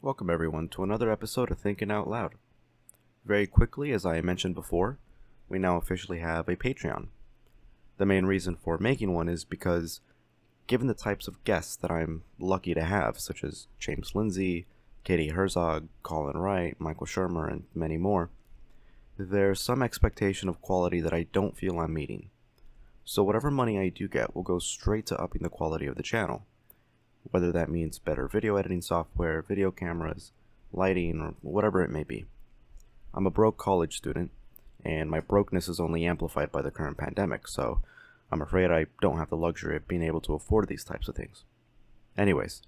Welcome everyone to another episode of Thinking Out Loud. Very quickly, as I mentioned before, we now officially have a Patreon. The main reason for making one is because, given the types of guests that I'm lucky to have, such as James Lindsay, Katie Herzog, Colin Wright, Michael Shermer, and many more, there's some expectation of quality that I don't feel I'm meeting. So whatever money I do get will go straight to upping the quality of the channel. Whether that means better video editing software, video cameras, lighting, or whatever it may be. I'm a broke college student, and my brokenness is only amplified by the current pandemic, so I'm afraid I don't have the luxury of being able to afford these types of things. Anyways,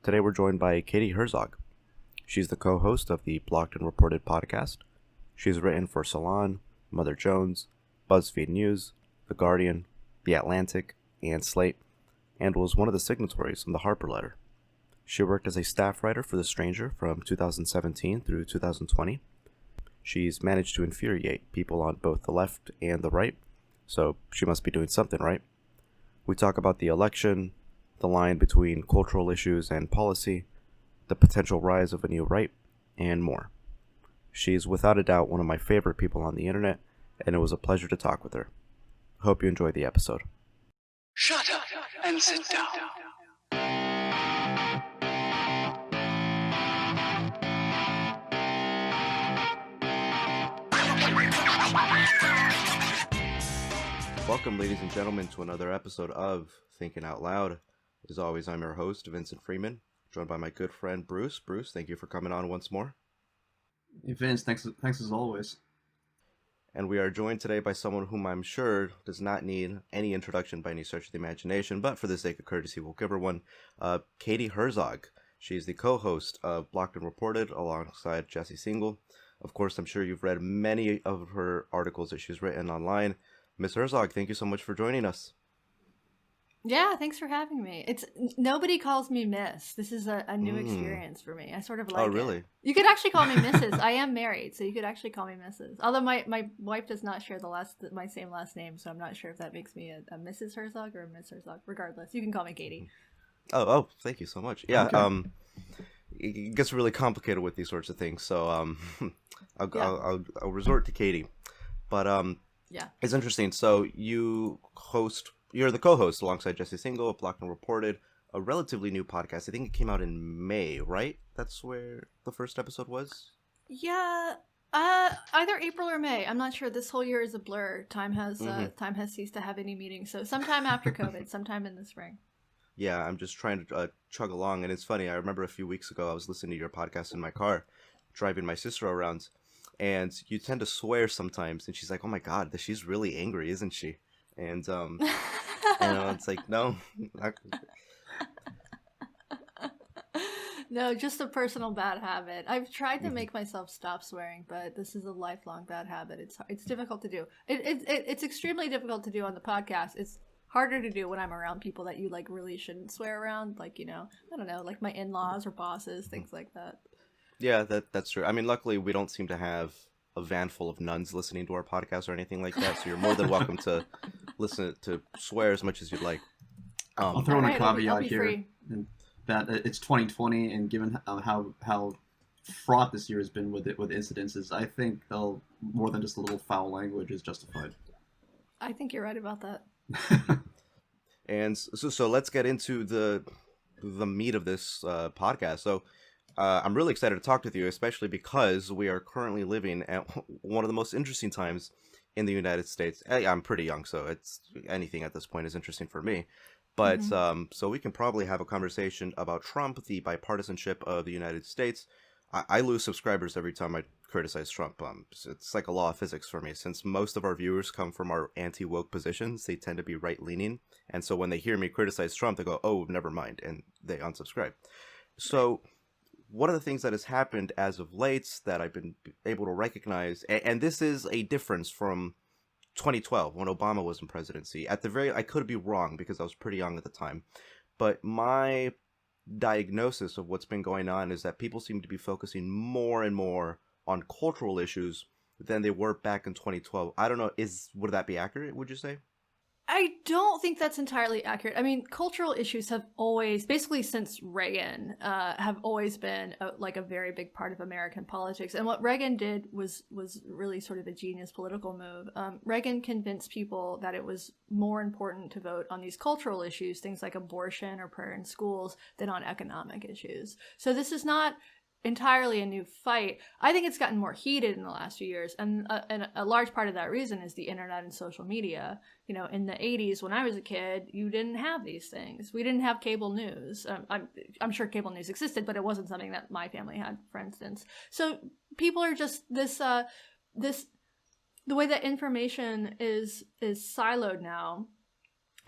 today we're joined by Katie Herzog. She's the co-host of the Blocked and Reported podcast. She's written for Salon, Mother Jones, BuzzFeed News, The Guardian, The Atlantic, and Slate, and was one of the signatories on the Harper Letter. She worked as a staff writer for The Stranger from 2017 through 2020. She's managed to infuriate people on both the left and the right, so she must be doing something right. We talk about the election, the line between cultural issues and policy, the potential rise of a new right, and more. She's without a doubt one of my favorite people on the internet, and it was a pleasure to talk with her. Hope you enjoyed the episode. Shut up and sit down. Welcome, ladies and gentlemen, to another episode of Thinking Out Loud. As always, I'm your host, Vincent Freeman, joined by my good friend, Bruce. Bruce, thank you for coming on once more. Hey Vince, thanks as always. And we are joined today by someone whom I'm sure does not need any introduction by any stretch of the imagination, but for the sake of courtesy, we'll give her one. Katie Herzog. She's the co-host of Blocked and Reported alongside Jesse Singal. Of course, I'm sure you've read many of her articles that she's written online. Ms. Herzog, thank you so much for joining us. Yeah, thanks for having me. Nobody calls me Miss. This is a new experience for me. I sort of like it. Oh, really? You could actually call me Mrs. I am married, so you could actually call me Mrs. Although my wife does not share my same last name, so I'm not sure if that makes me a Mrs. Herzog or a Miss Herzog. Regardless, you can call me Katie. Oh, thank you so much. Yeah, Okay. It gets really complicated with these sorts of things, so I'll resort to Katie. But Yeah. It's interesting. So you're the co-host alongside Jesse Singal of Blocked and Reported, a relatively new podcast. I think it came out in May, right? That's where the first episode was? Yeah. Either April or May. I'm not sure. This whole year is a blur. Time has ceased to have any meetings. So sometime after COVID, sometime in the spring. Yeah, I'm just trying to chug along. And it's funny, I remember a few weeks ago, I was listening to your podcast in my car, driving my sister around, and you tend to swear sometimes. And she's like, oh my God, she's really angry, isn't she? And, it's like, no. No, just a personal bad habit. I've tried to make myself stop swearing, but this is a lifelong bad habit. It's difficult to do. It's extremely difficult to do on the podcast. It's harder to do when I'm around people that you like really shouldn't swear around, like, I don't know, like my in-laws or bosses, things like that. Yeah, that's true. I mean, luckily, we don't seem to have a van full of nuns listening to our podcast or anything like that, so you're more than welcome to listen to swear as much as you'd like. I'll throw in a I'll caveat be here free. that it's 2020, and given how fraught this year has been with incidences, I think they'll more than just a little foul language is justified. I think you're right about that. And so let's get into the meat of this podcast. So I'm really excited to talk with you, especially because we are currently living at one of the most interesting times in the United States. I'm pretty young, so it's anything at this point is interesting for me. But so we can probably have a conversation about Trump, the bipartisanship of the United States. I lose subscribers every time I criticize Trump. It's like a law of physics for me. Since most of our viewers come from our anti-woke positions, they tend to be right-leaning. And so when they hear me criticize Trump, they go, oh, never mind, and they unsubscribe. So one of the things that has happened as of late that I've been able to recognize, and this is a difference from 2012 when Obama was in presidency. I could be wrong because I was pretty young at the time, but my diagnosis of what's been going on is that people seem to be focusing more and more on cultural issues than they were back in 2012. I don't know, would that be accurate, would you say? I don't think that's entirely accurate. I mean, cultural issues have always, basically since Reagan, have always been a very big part of American politics. And what Reagan did was really sort of a genius political move. Reagan convinced people that it was more important to vote on these cultural issues, things like abortion or prayer in schools, than on economic issues. So this is not entirely a new fight. I think it's gotten more heated in the last few years, and a large part of that reason is the internet and social media. You know, in the 80s, when I was a kid, you didn't have these things. We didn't have cable news. I'm sure cable news existed, but it wasn't something that my family had, for instance. So people are just the way that information is siloed now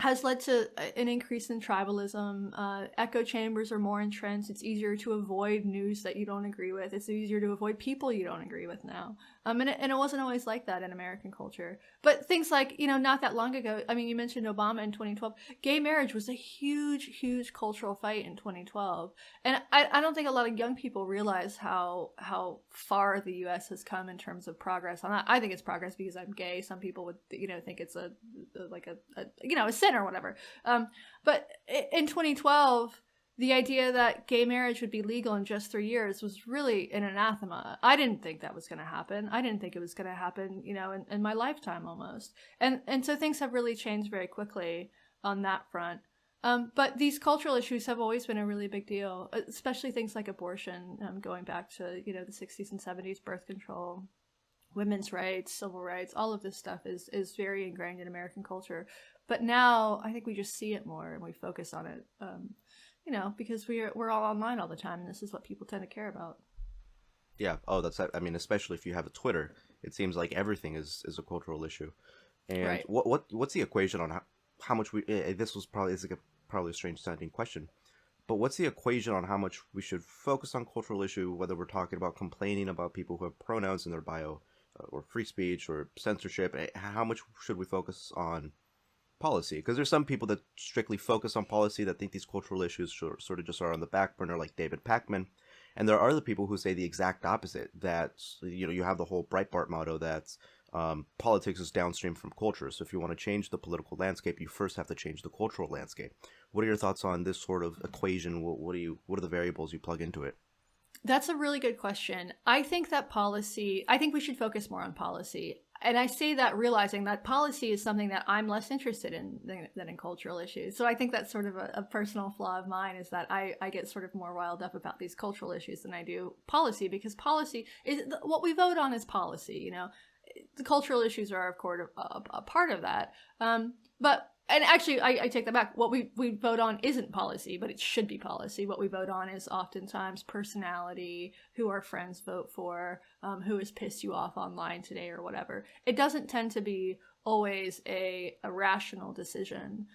has led to an increase in tribalism. Echo chambers are more entrenched. It's easier to avoid news that you don't agree with. It's easier to avoid people you don't agree with now. And it wasn't always like that in American culture. But things like, you know, not that long ago, I mean, you mentioned Obama in 2012. Gay marriage was a huge, huge cultural fight in 2012. And I don't think a lot of young people realize how far the U.S. has come in terms of progress on that. I think it's progress because I'm gay. Some people would, you know, think it's a sin or whatever. But in 2012, the idea that gay marriage would be legal in just 3 years was really an anathema. I didn't think that was going to happen. I didn't think it was going to happen, you know, in my lifetime almost. And so things have really changed very quickly on that front. But these cultural issues have always been a really big deal, especially things like abortion, going back to, you know, the 60s and 70s, birth control, women's rights, civil rights, all of this stuff is very ingrained in American culture. But now I think we just see it more and we focus on it, you know, because we're all online all the time, and this is what people tend to care about. Yeah. Oh, I mean, especially if you have a Twitter, it seems like everything is a cultural issue. And Right. what's the equation on how much this was probably a strange sounding question, but what's the equation on how much we should focus on cultural issue, whether we're talking about complaining about people who have pronouns in their bio, or free speech or censorship? How much should we focus on policy? Because there's some people that strictly focus on policy that think these cultural issues sort of just are on the back burner, like David Pakman. And there are other people who say the exact opposite, that, you know, you have the whole Breitbart motto that's politics is downstream from culture. So if you want to change the political landscape, you first have to change the cultural landscape. What are your thoughts on this sort of equation? What are the variables you plug into it? That's a really good question. I think we should focus more on policy. And I say that realizing that policy is something that I'm less interested in than in cultural issues. So I think that's sort of a personal flaw of mine, is that I get sort of more riled up about these cultural issues than I do policy, because policy is what we vote on is policy, you know. The cultural issues are, of course, a part of that. And actually, I take that back. What we vote on isn't policy, but it should be policy. What we vote on is oftentimes personality, who our friends vote for, who has pissed you off online today or whatever. It doesn't tend to be always a rational decision.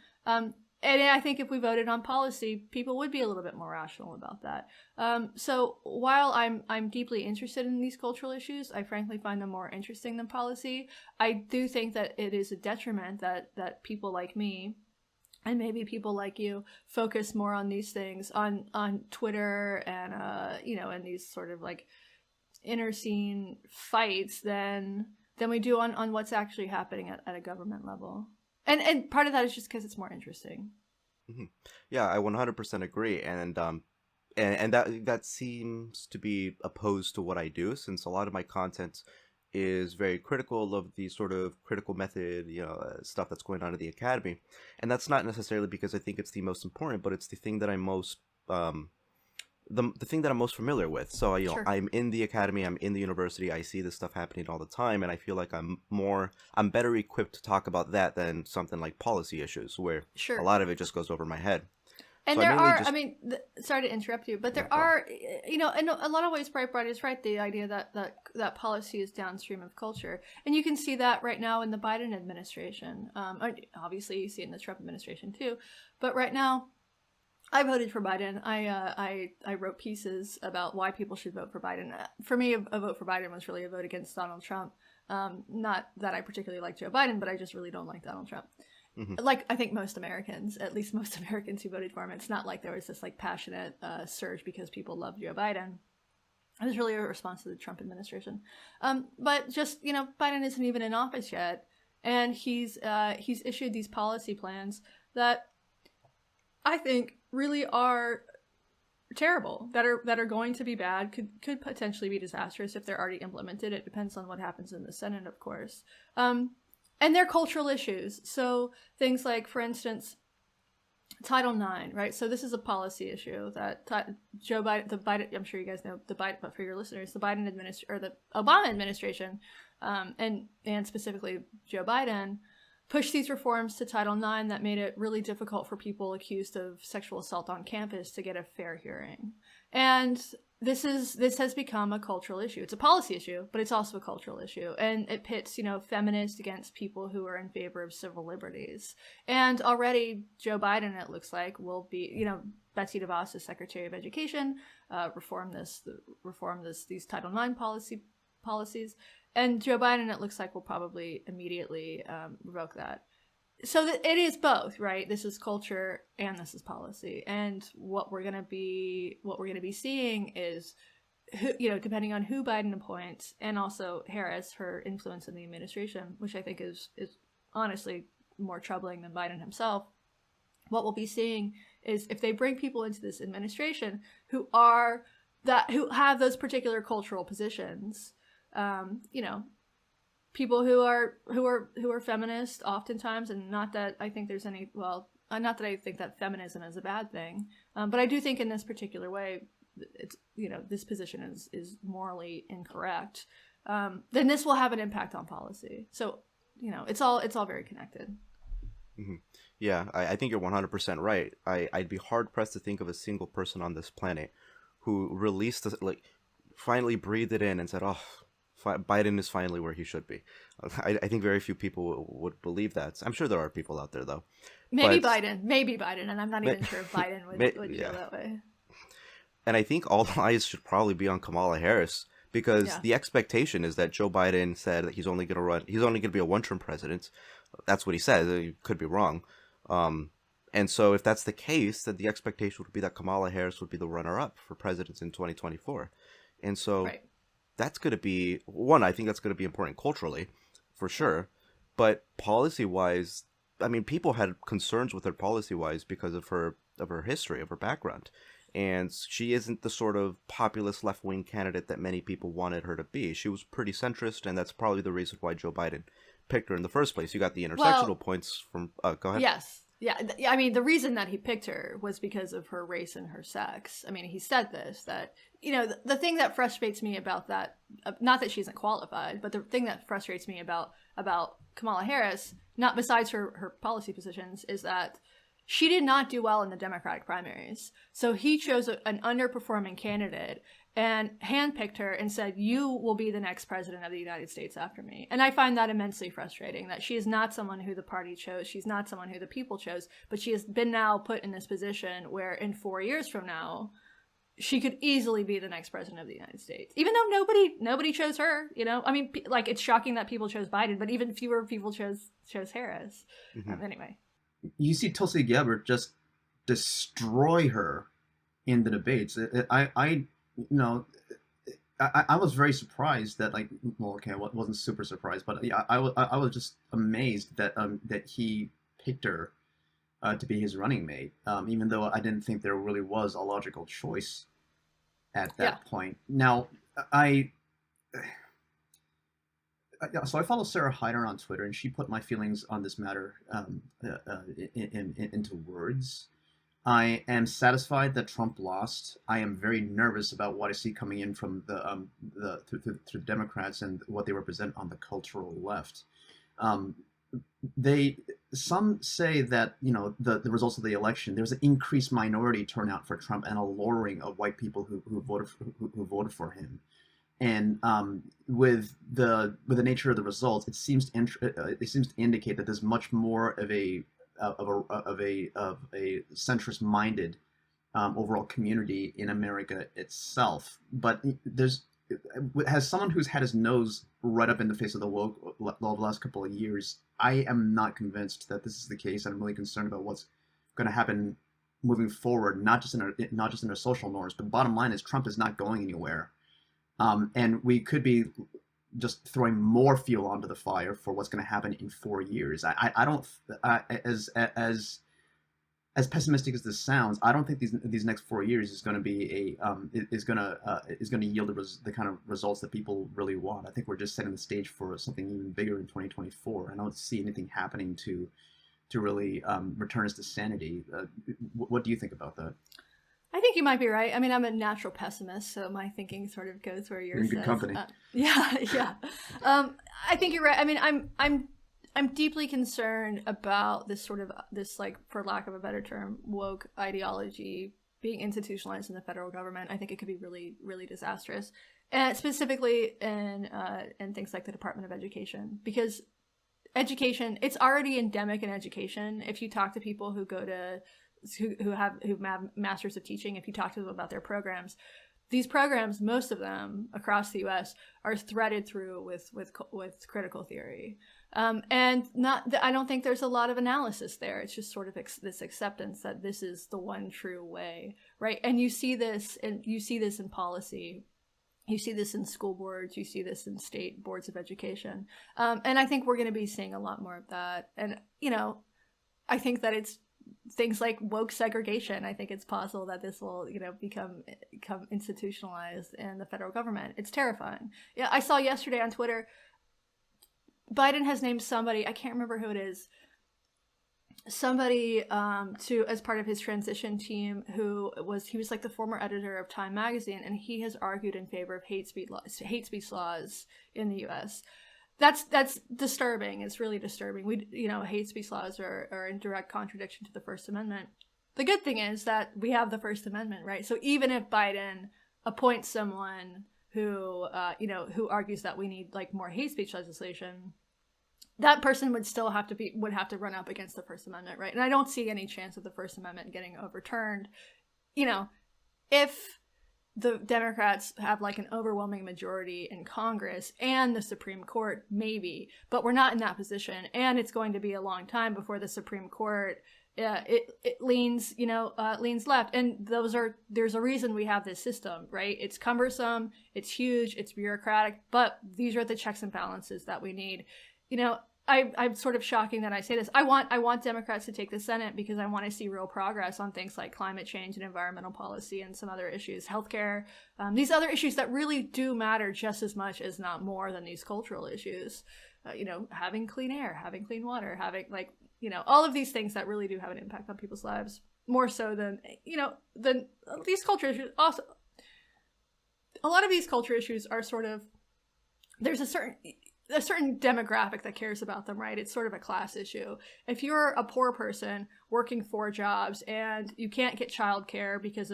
And I think if we voted on policy, people would be a little bit more rational about that. So while I'm deeply interested in these cultural issues, I frankly find them more interesting than policy. I do think that it is a detriment that people like me, and maybe people like you, focus more on these things on Twitter and you know, and these sort of like inner scene fights than we do on what's actually happening at a government level. And part of that is just because it's more interesting. Mm-hmm. Yeah, I 100% agree, and that seems to be opposed to what I do, since a lot of my content is very critical of the sort of critical method, you know, stuff that's going on in the academy, and that's not necessarily because I think it's the most important, but it's the thing that I'm most the thing that I'm most familiar with. So, you know, Sure. I'm in the academy, I'm in the university, I see this stuff happening all the time, and I feel like I'm better equipped to talk about that than something like policy issues, where Sure. a lot of it just goes over my head. And So there mainly are, just- I mean, sorry to interrupt you, but there No problem. are, you know, in a lot of ways, Breitbart is right. The idea that policy is downstream of culture. And you can see that right now in the Biden administration. Obviously, you see it in the Trump administration too. But right now, I voted for Biden. I wrote pieces about why people should vote for Biden. For me, a vote for Biden was really a vote against Donald Trump. Not that I particularly like Joe Biden, but I just really don't like Donald Trump. Mhm. Like, I think most Americans, at least most Americans who voted for him, it's not like there was this like passionate surge because people loved Joe Biden. It was really a response to the Trump administration. But just, you know, Biden isn't even in office yet. and he's issued these policy plans that I think really are terrible, that are going to be bad, could potentially be disastrous if they're already implemented. It depends on what happens in the Senate, of course. And they're cultural issues. So things like, for instance, Title IX, right? So this is a policy issue that Joe Biden, I'm sure you guys know the Biden, but for your listeners, the Obama administration, and specifically Joe Biden, pushed these reforms to Title IX that made it really difficult for people accused of sexual assault on campus to get a fair hearing. And this has become a cultural issue. It's a policy issue, but it's also a cultural issue. And it pits, feminists against people who are in favor of civil liberties. And already Joe Biden, it looks like, will be, Betsy DeVos is Secretary of Education, reform these Title IX policies. And Joe Biden, it looks like, will probably immediately revoke that. So it is both, right? This is culture and this is policy. And what we're gonna be seeing is, depending on who Biden appoints, and also Harris, her influence in the administration, which I think is honestly more troubling than Biden himself. What we'll be seeing is, if they bring people into this administration who have those particular cultural positions, people who are feminist oftentimes, and not that I think there's any, not that I think that feminism is a bad thing, but I do think in this particular way, it's, this position is morally incorrect, then this will have an impact on policy. So, it's all very connected. Mm-hmm. Yeah, I think you're 100% right. I'd be hard pressed to think of a single person on this planet who released finally breathed it in and said, "Oh, Biden is finally where he should be." I think very few people would believe that. I'm sure there are people out there, though. Maybe Biden, and I'm not even sure if Biden would feel that way. And I think all the eyes should probably be on Kamala Harris, because the expectation is that Joe Biden said that he's only going to be a one-term president. That's what he says. He could be wrong. And so if that's the case, then the expectation would be that Kamala Harris would be the runner-up for president in 2024. And so... Right. That's going to be one. I think that's going to be important culturally, for sure. But policy-wise, I mean, people had concerns with her policy-wise because of her history, of her background, and she isn't the sort of populist left-wing candidate that many people wanted her to be. She was pretty centrist, and that's probably the reason why Joe Biden picked her in the first place. You got the intersectional points from. Go ahead. Yes. Yeah, I mean, the reason that he picked her was because of her race and her sex. I mean, he said this, that, the thing that frustrates me about that, not that she isn't qualified, but the thing that frustrates me about Kamala Harris, not besides her policy positions, is that she did not do well in the Democratic primaries. So he chose an underperforming candidate and handpicked her and said, "You will be the next president of the United States after me." And I find that immensely frustrating, that she is not someone who the party chose. She's not someone who the people chose, but she has been now put in this position where in 4 years from now, she could easily be the next president of the United States, even though nobody chose her. I mean, it's shocking that people chose Biden, but even fewer people chose Harris. Mm-hmm. Anyway, you see Tulsi Gabbard just destroy her in the debates. I was very surprised that, I wasn't super surprised, but I was just amazed that that he picked her to be his running mate, even though I didn't think there really was a logical choice at that point. Now, so I follow Sarah Hyder on Twitter, and she put my feelings on this matter into words. I am satisfied that Trump lost. I am very nervous about what I see coming in from through Democrats and what they represent on the cultural left. Some say that the results of the election, there's an increased minority turnout for Trump and a lowering of white people who voted for him. And with the nature of the results, it seems to indicate that there's much more of a centrist-minded overall community in America itself. But as someone who's had his nose right up in the face of the woke the last couple of years, I am not convinced that this is the case. I'm really concerned about what's going to happen moving forward, not just in our social norms, but bottom line is Trump is not going anywhere, and we could be just throwing more fuel onto the fire for what's going to happen in 4 years. I don't, as pessimistic as this sounds, I don't think these next 4 years is going to be is going to yield the kind of results that people really want. I think we're just setting the stage for something even bigger in 2024. I don't see anything happening to really return us to sanity. What do you think about that? I think you might be right. I mean, I'm a natural pessimist, so my thinking sort of goes where yours You're in good says. company. Yeah. I think you're right. I mean, I'm deeply concerned about this like, for lack of a better term, woke ideology being institutionalized in the federal government. I think it could be really, really disastrous, and specifically in things like the Department of Education, because education, it's already endemic in education. If you talk to people who go to who have masters of teaching, if you talk to them about their programs, these programs, most of them across the U.S., are threaded through with critical theory, and I don't think there's a lot of analysis there. It's just sort of this acceptance that this is the one true way, right? And you see this in policy. You see this in school boards. You see this in state boards of education, and I think we're going to be seeing a lot more of that. And I think that it's things like woke segregation. I think it's possible that this will, become institutionalized in the federal government. It's terrifying. Yeah, I saw yesterday on Twitter, Biden has named somebody, I can't remember who it is, somebody to as part of his transition team he was like the former editor of Time magazine, and he has argued in favor of hate speech laws in the U.S. That's disturbing. It's really disturbing. Hate speech laws are in direct contradiction to the First Amendment. The good thing is that we have the First Amendment, right? So even if Biden appoints someone who argues that we need like more hate speech legislation, that person would still have to run up against the First Amendment, right? And I don't see any chance of the First Amendment getting overturned. If the Democrats have like an overwhelming majority in Congress and the Supreme Court, maybe, but we're not in that position, and it's going to be a long time before the Supreme Court it leans left. And there's a reason we have this system, right? It's cumbersome, it's huge, it's bureaucratic, but these are the checks and balances that we need. I'm sort of shocking that I say this. I want Democrats to take the Senate because I want to see real progress on things like climate change and environmental policy and some other issues, healthcare, these other issues that really do matter just as much, as not more, than these cultural issues. Having clean air, having clean water, having all of these things that really do have an impact on people's lives, more so than these culture issues. Also, a lot of these culture issues are sort of, there's a certain demographic that cares about them, right? It's sort of a class issue. If you're a poor person working 4 jobs and you can't get childcare because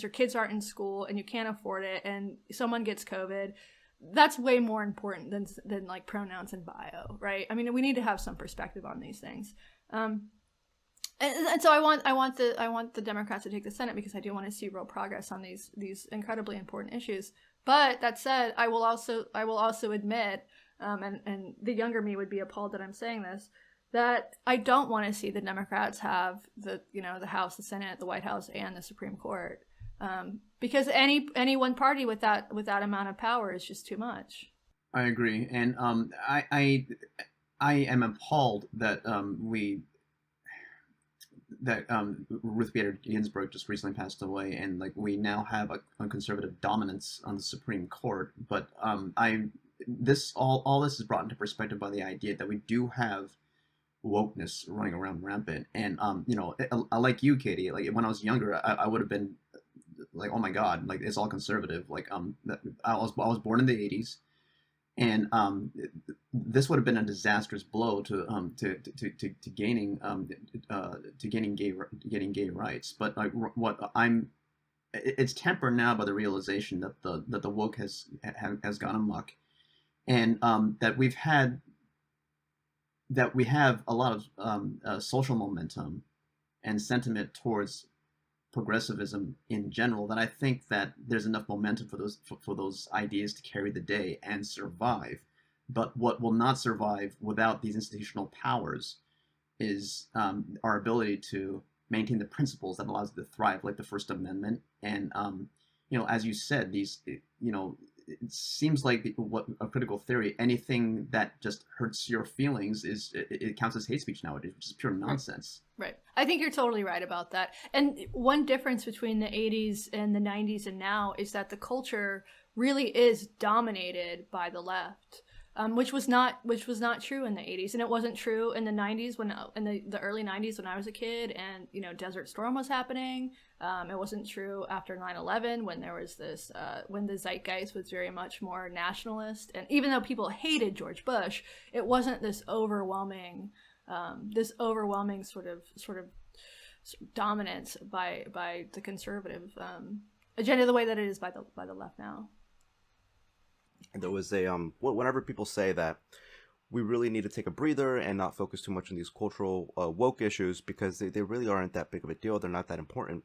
your kids aren't in school and you can't afford it, and someone gets COVID, that's way more important than like pronouns and bio, right? I mean, we need to have some perspective on these things. And so I want the Democrats to take the Senate because I do want to see real progress on these incredibly important issues. But that said, I will also admit, and the younger me would be appalled that I'm saying this, that I don't want to see the Democrats have the House, the Senate, the White House, and the Supreme Court, because any one party with that amount of power is just too much. I agree, and I am appalled that Ruth Bader Ginsburg just recently passed away, and like we now have a conservative dominance on the Supreme Court. But all this is brought into perspective by the idea that we do have wokeness running around rampant. And I like you, Katie. Like when I was younger, I would have been like, oh my God, like it's all conservative. Like I was born in the 80s, and this would have been a disastrous blow to gaining gay rights. But like it's tempered now by the realization that the woke has gone amok, and that we have a lot of social momentum and sentiment towards progressivism in general, that I think that there's enough momentum for those ideas to carry the day and survive. But what will not survive without these institutional powers is our ability to maintain the principles that allows it to thrive, like the First Amendment. And as you said, these it seems like what a critical theory, anything that just hurts your feelings it counts as hate speech nowadays, which is pure nonsense. Right. I think you're totally right about that. And one difference between the 80s and the 90s and now is that the culture really is dominated by the left. Which was not true in the 80s, and it wasn't true in the 90s when in the early 90s when I was a kid, and Desert Storm was happening. It wasn't true after 9/11 when there was this when the zeitgeist was very much more nationalist, and even though people hated George Bush, it wasn't this overwhelming sort of dominance by the conservative agenda the way that it is by the left now. There was a whenever people say that we really need to take a breather and not focus too much on these cultural woke issues because they really aren't that big of a deal, they're not that important,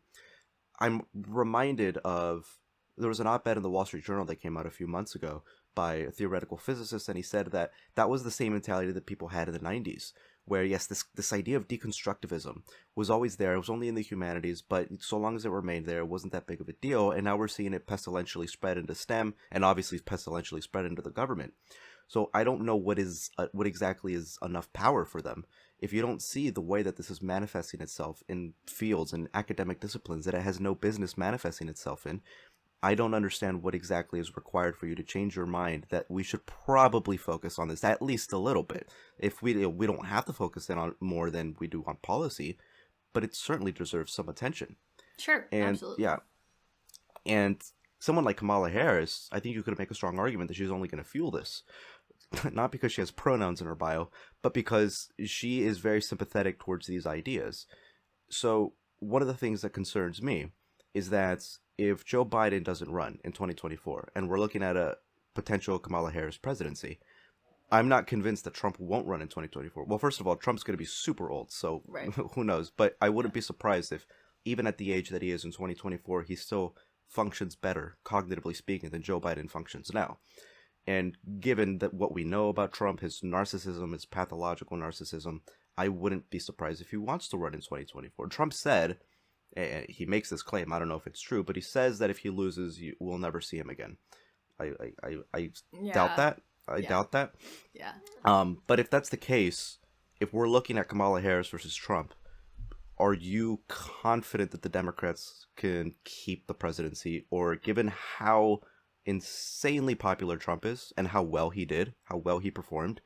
I'm reminded of, there was an op-ed in the Wall Street Journal that came out a few months ago by a theoretical physicist, and he said that was the same mentality that people had in the 90s, where yes, this idea of deconstructivism was always there. It was only in the humanities, but so long as it remained there, it wasn't that big of a deal. And now we're seeing it pestilentially spread into STEM, and obviously pestilentially spread into the government. So I don't know what exactly is enough power for them. If you don't see the way that this is manifesting itself in fields and academic disciplines that it has no business manifesting itself in, I don't understand what exactly is required for you to change your mind that we should probably focus on this at least a little bit. If we don't have to focus in on more than we do on policy, but it certainly deserves some attention. Sure, and, absolutely. Yeah. And someone like Kamala Harris, I think you could make a strong argument that she's only going to fuel this. Not because she has pronouns in her bio, but because she is very sympathetic towards these ideas. So one of the things that concerns me is that if Joe Biden doesn't run in 2024, and we're looking at a potential Kamala Harris presidency, I'm not convinced that Trump won't run in 2024. Well, first of all, Trump's going to be super old, so right. Who knows? But I wouldn't be surprised if, even at the age that he is in 2024, he still functions better, cognitively speaking, than Joe Biden functions now. And given that what we know about Trump, his narcissism, his pathological narcissism, I wouldn't be surprised if he wants to run in 2024. Trump said, he makes this claim, I don't know if it's true, but he says that if he loses, we'll never see him again. I doubt that. I doubt that. Yeah. But if that's the case, if we're looking at Kamala Harris versus Trump, are you confident that the Democrats can keep the presidency? Or given how insanely popular Trump is and how well he did, how well he performed,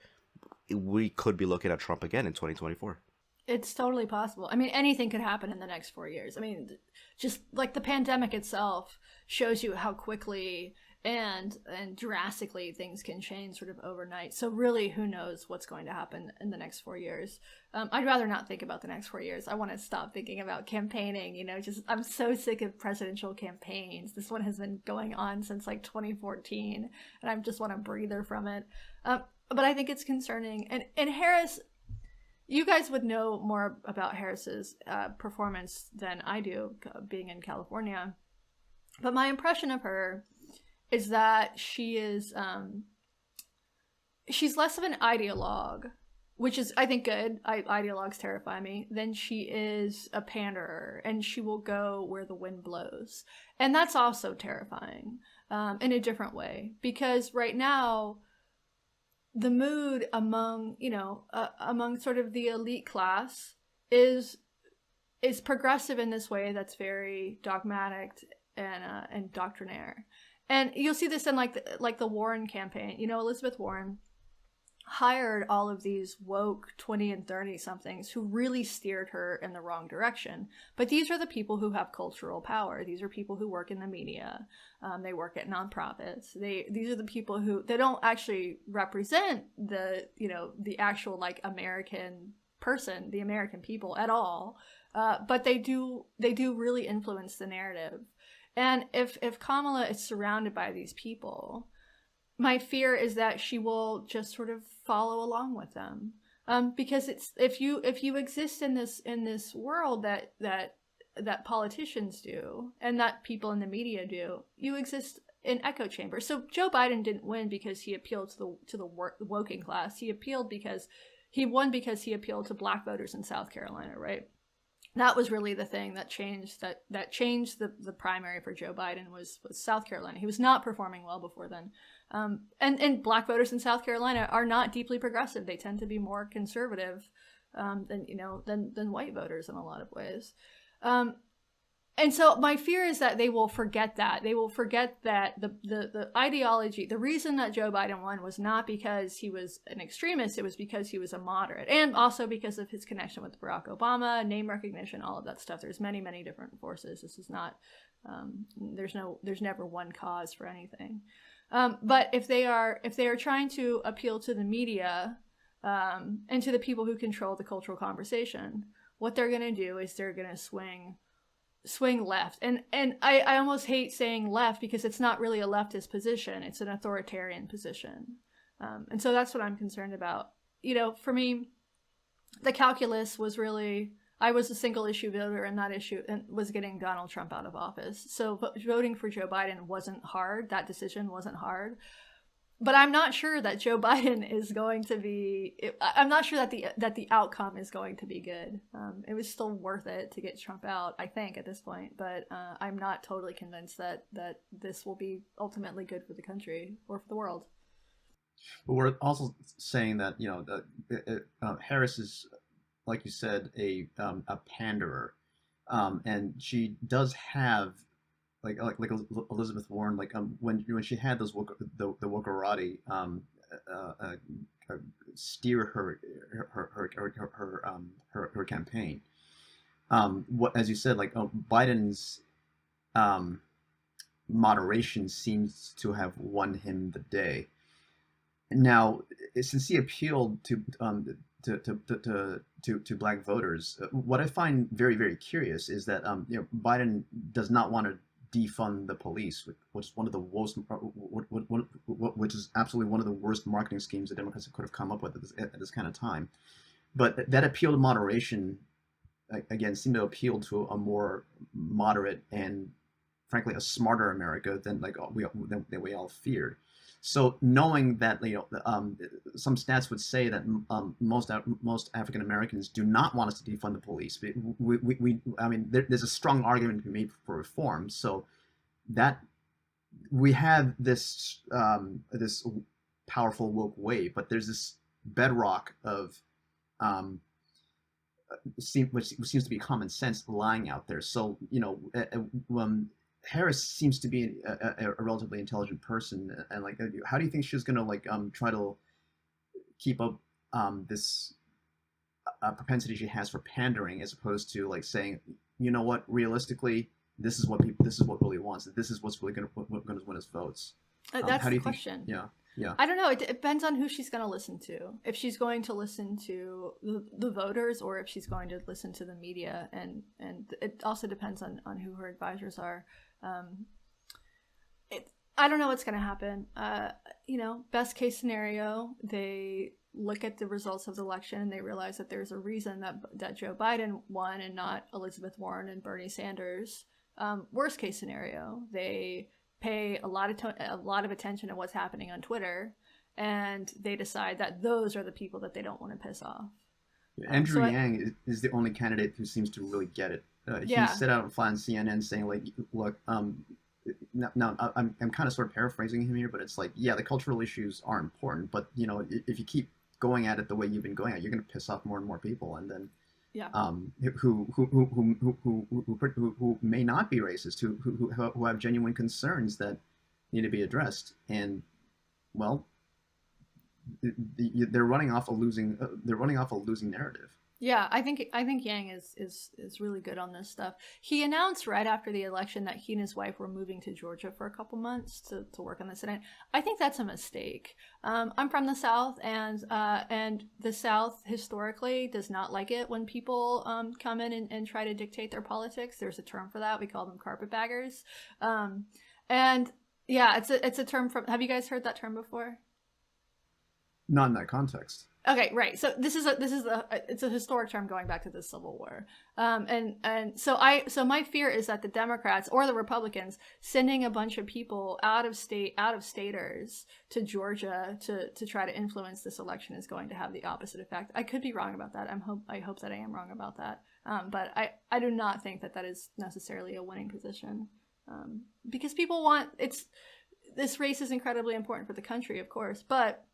we could be looking at Trump again in 2024. It's totally possible. I mean, anything could happen in the next 4 years. I mean, just like the pandemic itself shows you how quickly and drastically things can change sort of overnight. So really, who knows what's going to happen in the next 4 years? I'd rather not think about the next 4 years. I want to stop thinking about campaigning. I'm so sick of presidential campaigns. This one has been going on since like 2014, and I just want a breather from it. But I think it's concerning. And Harris, you guys would know more about Harris's performance than I do, being in California. But my impression of her is that she is, she's less of an ideologue, which is, I think, good. Ideologues terrify me. Than she is a panderer, and she will go where the wind blows. And that's also terrifying in a different way, because right now, the mood among sort of the elite class is progressive in this way that's very dogmatic and doctrinaire. And you'll see this in like the Warren campaign. Elizabeth Warren hired all of these woke 20 and 30 somethings who really steered her in the wrong direction. But these are the people who have cultural power. These are people who work in the media. They work at nonprofits. These are the people who, they don't actually represent the actual like American person, the American people at all. But they do really influence the narrative. And if Kamala is surrounded by these people, my fear is that she will just sort of follow along with them, because it's if you exist in this world that politicians do and that people in the media do, you exist in echo chambers. So Joe Biden didn't win because he appealed to the working class. He won because he appealed to black voters in South Carolina, right? that was really the thing that changed the primary for Joe Biden was South Carolina. He was not performing well before then. And black voters in South Carolina are not deeply progressive. They tend to be more conservative than white voters in a lot of ways. And so my fear is that they will forget that. They will forget that the ideology, the reason that Joe Biden won was not because he was an extremist, it was because he was a moderate. And also because of his connection with Barack Obama, name recognition, all of that stuff. There's many, many different forces. This is not, there's never one cause for anything. But if they are trying to appeal to the media and to the people who control the cultural conversation, what they're going to do is they're going to swing left. And I almost hate saying left because it's not really a leftist position. It's an authoritarian position. And so that's what I'm concerned about. For me, the calculus was really, I was a single issue voter and that issue was getting Donald Trump out of office. So voting for Joe Biden wasn't hard. That decision wasn't hard. But I'm not sure that Joe Biden is going to be. I'm not sure that the outcome is going to be good. It was still worth it to get Trump out, I think, at this point. But I'm not totally convinced that this will be ultimately good for the country or for the world. But we're also saying that Harris is, like you said, a panderer, and she does have. Like Elizabeth Warren, when she had those the Wokarati steer her campaign. What, as you said, Biden's moderation seems to have won him the day. Now, since he appealed to black voters, what I find very, very curious is that Biden does not want to defund the police, which is one of the worst, which is absolutely one of the worst marketing schemes the Democrats could have come up with at this kind of time. But that appeal to moderation, again, seemed to appeal to a more moderate and, frankly, a smarter America than we all feared. So knowing that some stats would say that most African Americans do not want us to defund the police. There's a strong argument to be made for reform. So that we have this this powerful woke wave, but there's this bedrock of which seems to be common sense lying out there. So Harris seems to be a relatively intelligent person, and how do you think she's gonna try to keep up this propensity she has for pandering, as opposed to saying, what, realistically, this is what really wants. This is what's really gonna win us votes. That's the question. Yeah. I don't know. It depends on who she's going to listen to. If she's going to listen to the voters, or if she's going to listen to the media, and it also depends on who her advisors are. I don't know what's going to happen. Best case scenario, they look at the results of the election and they realize that there's a reason that Joe Biden won and not Elizabeth Warren and Bernie Sanders. Worst case scenario, they pay a lot of attention to what's happening on Twitter, and they decide that those are the people that they don't want to piss off. Andrew Yang is the only candidate who seems to really get it. He set out on CNN saying, look, now I'm kind of sort of paraphrasing him here, but it's the cultural issues are important, but if you keep going at it the way you've been going at, you're going to piss off more and more people, and then who may not be racist, who have genuine concerns that need to be addressed, and they're running off a losing narrative. Yeah, I think Yang is really good on this stuff. He announced right after the election that he and his wife were moving to Georgia for a couple months to work on the Senate. I think that's a mistake. I'm from the South, and the South historically does not like it when people come in and try to dictate their politics. There's a term for that. We call them carpetbaggers. And yeah, it's a term from. Have you guys heard that term before? Not in that context. Okay, right. So it's a historic term going back to the Civil War, so my fear is that the Democrats or the Republicans sending a bunch of people out of staters to Georgia to try to influence this election is going to have the opposite effect. I could be wrong about that. I hope that I am wrong about that. But I do not think that that is necessarily a winning position, because people want this race is incredibly important for the country, of course, but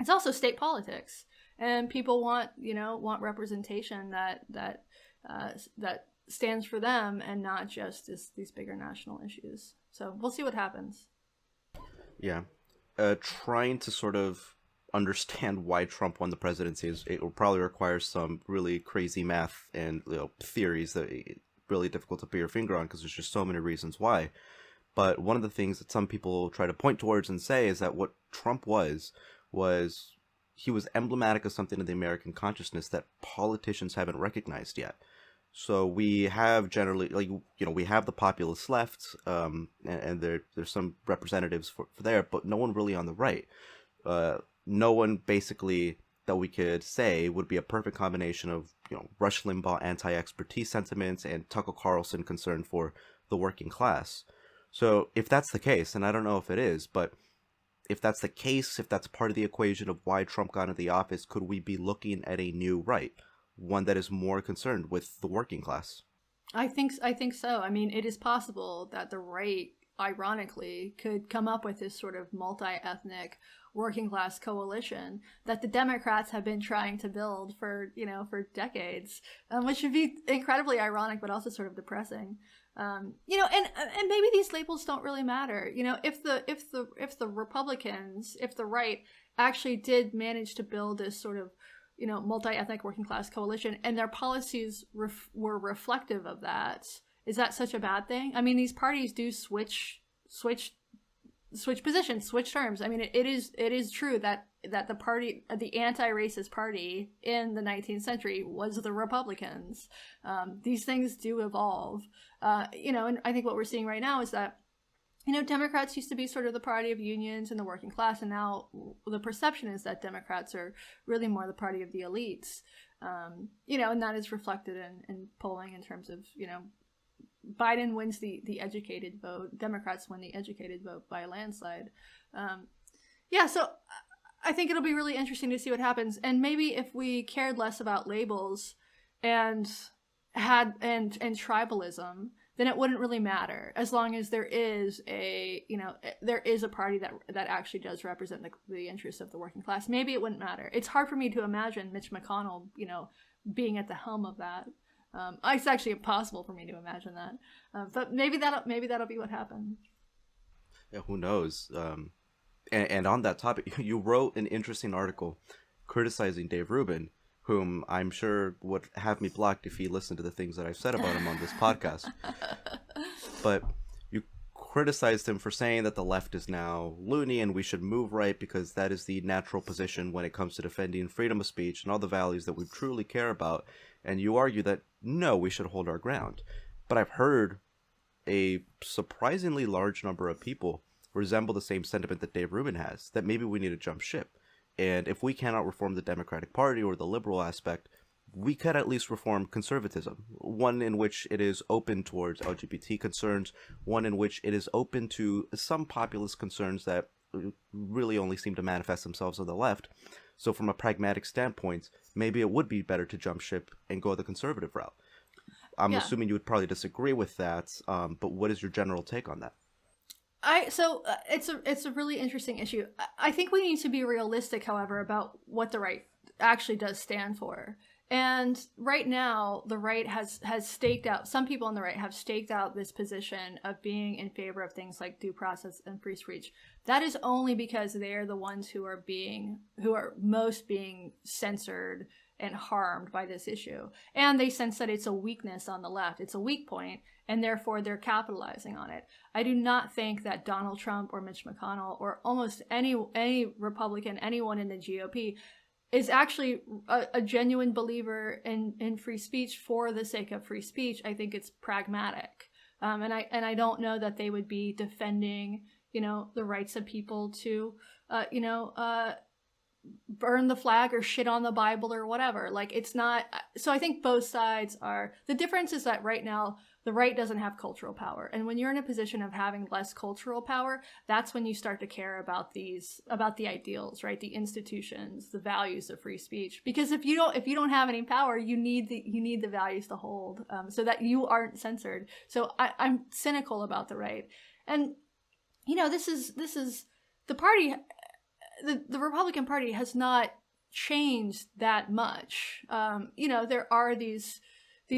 it's also state politics, and people want representation that stands for them and not just these bigger national issues. So we'll see what happens. Yeah. Trying to sort of understand why Trump won the presidency it will probably require some really crazy math and theories that are really difficult to put your finger on, because there's just so many reasons why. But one of the things that some people try to point towards and say is that what Trump was he was emblematic of something in the American consciousness that politicians haven't recognized yet. So we have generally, we have the populist left, and there's some representatives for there, but no one really on the right. No one basically that we could say would be a perfect combination of, Rush Limbaugh anti-expertise sentiments and Tucker Carlson concern for the working class. So if that's the case, and I don't know if it is, but if that's the case, if that's part of the equation of why Trump got into the office, could we be looking at a new right? One that is more concerned with the working class? I think so. I mean, it is possible that the right, ironically, could come up with this sort of multi-ethnic working class coalition that the Democrats have been trying to build for decades, which would be incredibly ironic, but also sort of depressing. And maybe these labels don't really matter. If the Republicans, if the right actually did manage to build this sort of multi-ethnic working class coalition, and their policies were reflective of that, is that such a bad thing? I mean, these parties do switch positions, switch terms. I mean, it is true that the anti-racist party in the 19th century was the Republicans. These things do evolve, and I think what we're seeing right now is that Democrats used to be sort of the party of unions and the working class, and now the perception is that Democrats are really more the party of the elites, and that is reflected in polling in terms of, Biden wins the educated vote, Democrats win the educated vote by a landslide. So I think it'll be really interesting to see what happens, and maybe if we cared less about labels and tribalism, then it wouldn't really matter, as long as there is a party that actually does represent the interests of the working class. Maybe it wouldn't matter. It's hard for me to imagine Mitch McConnell, being at the helm of that. It's actually impossible for me to imagine that. But maybe that'll be what happens. Yeah, who knows? And on that topic, you wrote an interesting article criticizing Dave Rubin, whom I'm sure would have me blocked if he listened to the things that I've said about him on this podcast. But you criticized him for saying that the left is now loony and we should move right because that is the natural position when it comes to defending freedom of speech and all the values that we truly care about. And you argue that, no, we should hold our ground. But I've heard a surprisingly large number of people resemble the same sentiment that Dave Rubin has, that maybe we need to jump ship. And if we cannot reform the Democratic Party or the liberal aspect, we could at least reform conservatism, one in which it is open towards LGBT concerns, one in which it is open to some populist concerns that really only seem to manifest themselves on the left. So from a pragmatic standpoint, maybe it would be better to jump ship and go the conservative route. I'm assuming you would probably disagree with that, but what is your general take on that? It's a really interesting issue. I think we need to be realistic, however, about what the right actually does stand for. And right now, the right has staked out, some people on the right have staked out this position of being in favor of things like due process and free speech. That is only because they are the ones who are most being censored and harmed by this issue. And they sense that it's a weakness on the left. It's a weak point, and therefore they're capitalizing on it. I do not think that Donald Trump or Mitch McConnell or almost any Republican, anyone in the GOP is actually a genuine believer in free speech for the sake of free speech. I think it's pragmatic. And I don't know that they would be defending, the rights of people to, burn the flag or shit on the Bible or whatever. Like, it's not. So I think both sides are. The difference is that right now, The right doesn't have cultural power. And when you're in a position of having less cultural power, that's when you start to care about the ideals, right? The institutions, the values of free speech. Because if you don't have any power, you need the values to hold, so that you aren't censored. So I'm cynical about the right. And, this is the party, the Republican Party has not changed that much. There are these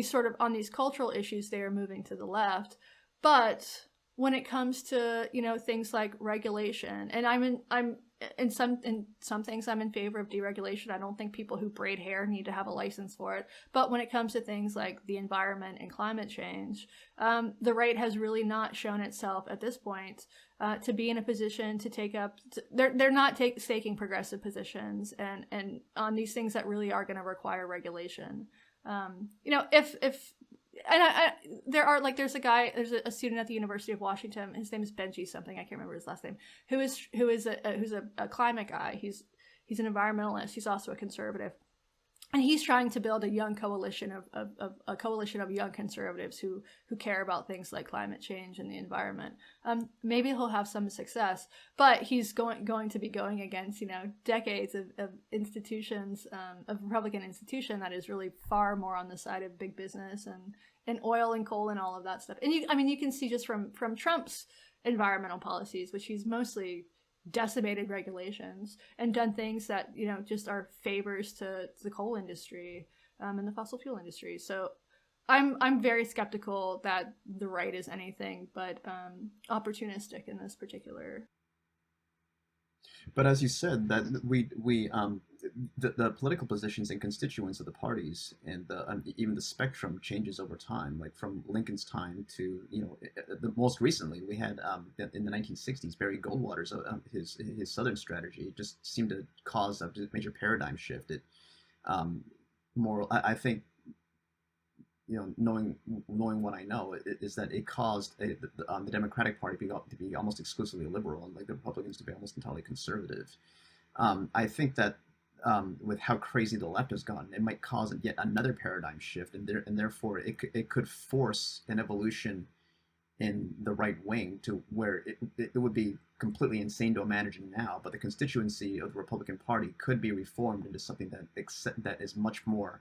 sort of, on these cultural issues, they are moving to the left, but when it comes to things like regulation, and I'm in some things I'm in favor of deregulation. I don't think people who braid hair need to have a license for it. But when it comes to things like the environment and climate change, the right has really not shown itself at this point to be in a position to take up. They're not taking progressive positions and on these things that really are going to require regulation. There's a student at the University of Washington. His name is Benji something. I can't remember his last name. Who's a climate guy. He's an environmentalist. He's also a conservative, and he's trying to build a young coalition of young conservatives who care about things like climate change and the environment. Maybe he'll have some success, but he's going to be going against decades of institutions, of Republican institution that is really far more on the side of big business and oil and coal and all of that stuff. And you can see just from Trump's environmental policies, which he's mostly decimated regulations and done things that just are favors to the coal industry and the fossil fuel industry. So I'm very skeptical that the right is anything but opportunistic in this particular. But as you said, that the political positions and constituents of the parties and even the spectrum changes over time. Like from Lincoln's time to the most recently, we had in the 1960s Barry Goldwater's his Southern strategy just seemed to cause a major paradigm shift. It I think knowing what I know is that it caused the Democratic Party to be almost exclusively liberal and like the Republicans to be almost entirely conservative. I think that with how crazy the left has gone, it might cause yet another paradigm shift, and therefore it could force an evolution in the right wing to where it would be completely insane to imagine now. But the constituency of the Republican Party could be reformed into something that is much more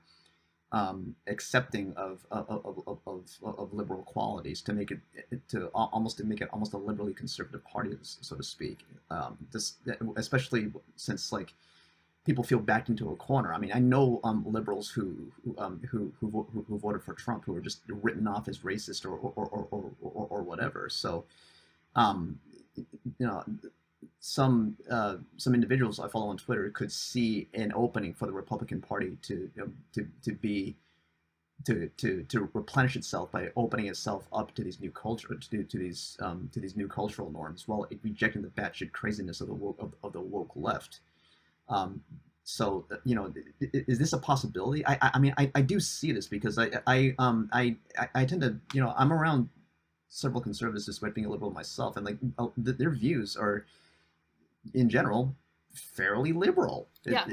accepting of liberal qualities to make it almost a liberally conservative party, so to speak. Especially since like people feel backed into a corner. I mean, I know liberals who voted for Trump who were just written off as racist or whatever. So, some individuals I follow on Twitter could see an opening for the Republican Party to replenish itself by opening itself up to these new these new cultural norms, while rejecting the batshit craziness of the woke left. So is this a possibility? I mean, I do see this because I tend to I'm around several conservatives despite being a liberal myself, and like their views are in general fairly liberal. Yeah.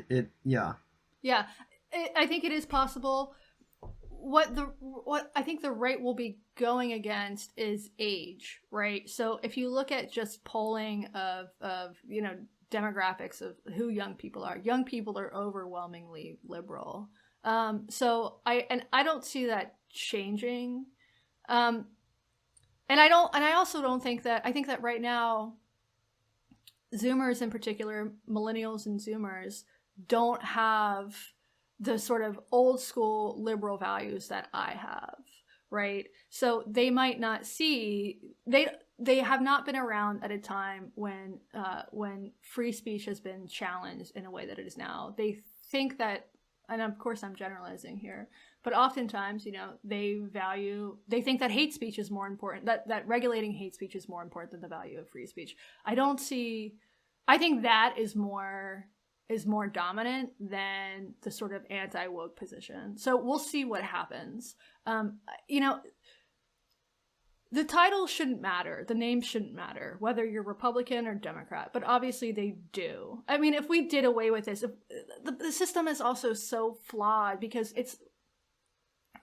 I think it is possible. What I think the right will be going against is age, right? So if you look at just polling of demographics of who young people are overwhelmingly liberal. So I don't see that changing. And I also don't think that, I think that right now Zoomers in particular, millennials and Zoomers, don't have the sort of old school liberal values that I have, right? So they might not see, they have not been around at a time when free speech has been challenged in a way that it is now. They think that, and of course I'm generalizing here, but oftentimes, they think that hate speech is more important, that regulating hate speech is more important than the value of free speech. I think that is more dominant than the sort of anti-woke position. So we'll see what happens. The title shouldn't matter. The name shouldn't matter, whether you're Republican or Democrat, but obviously they do. I mean, if we did away with this, the system is also so flawed because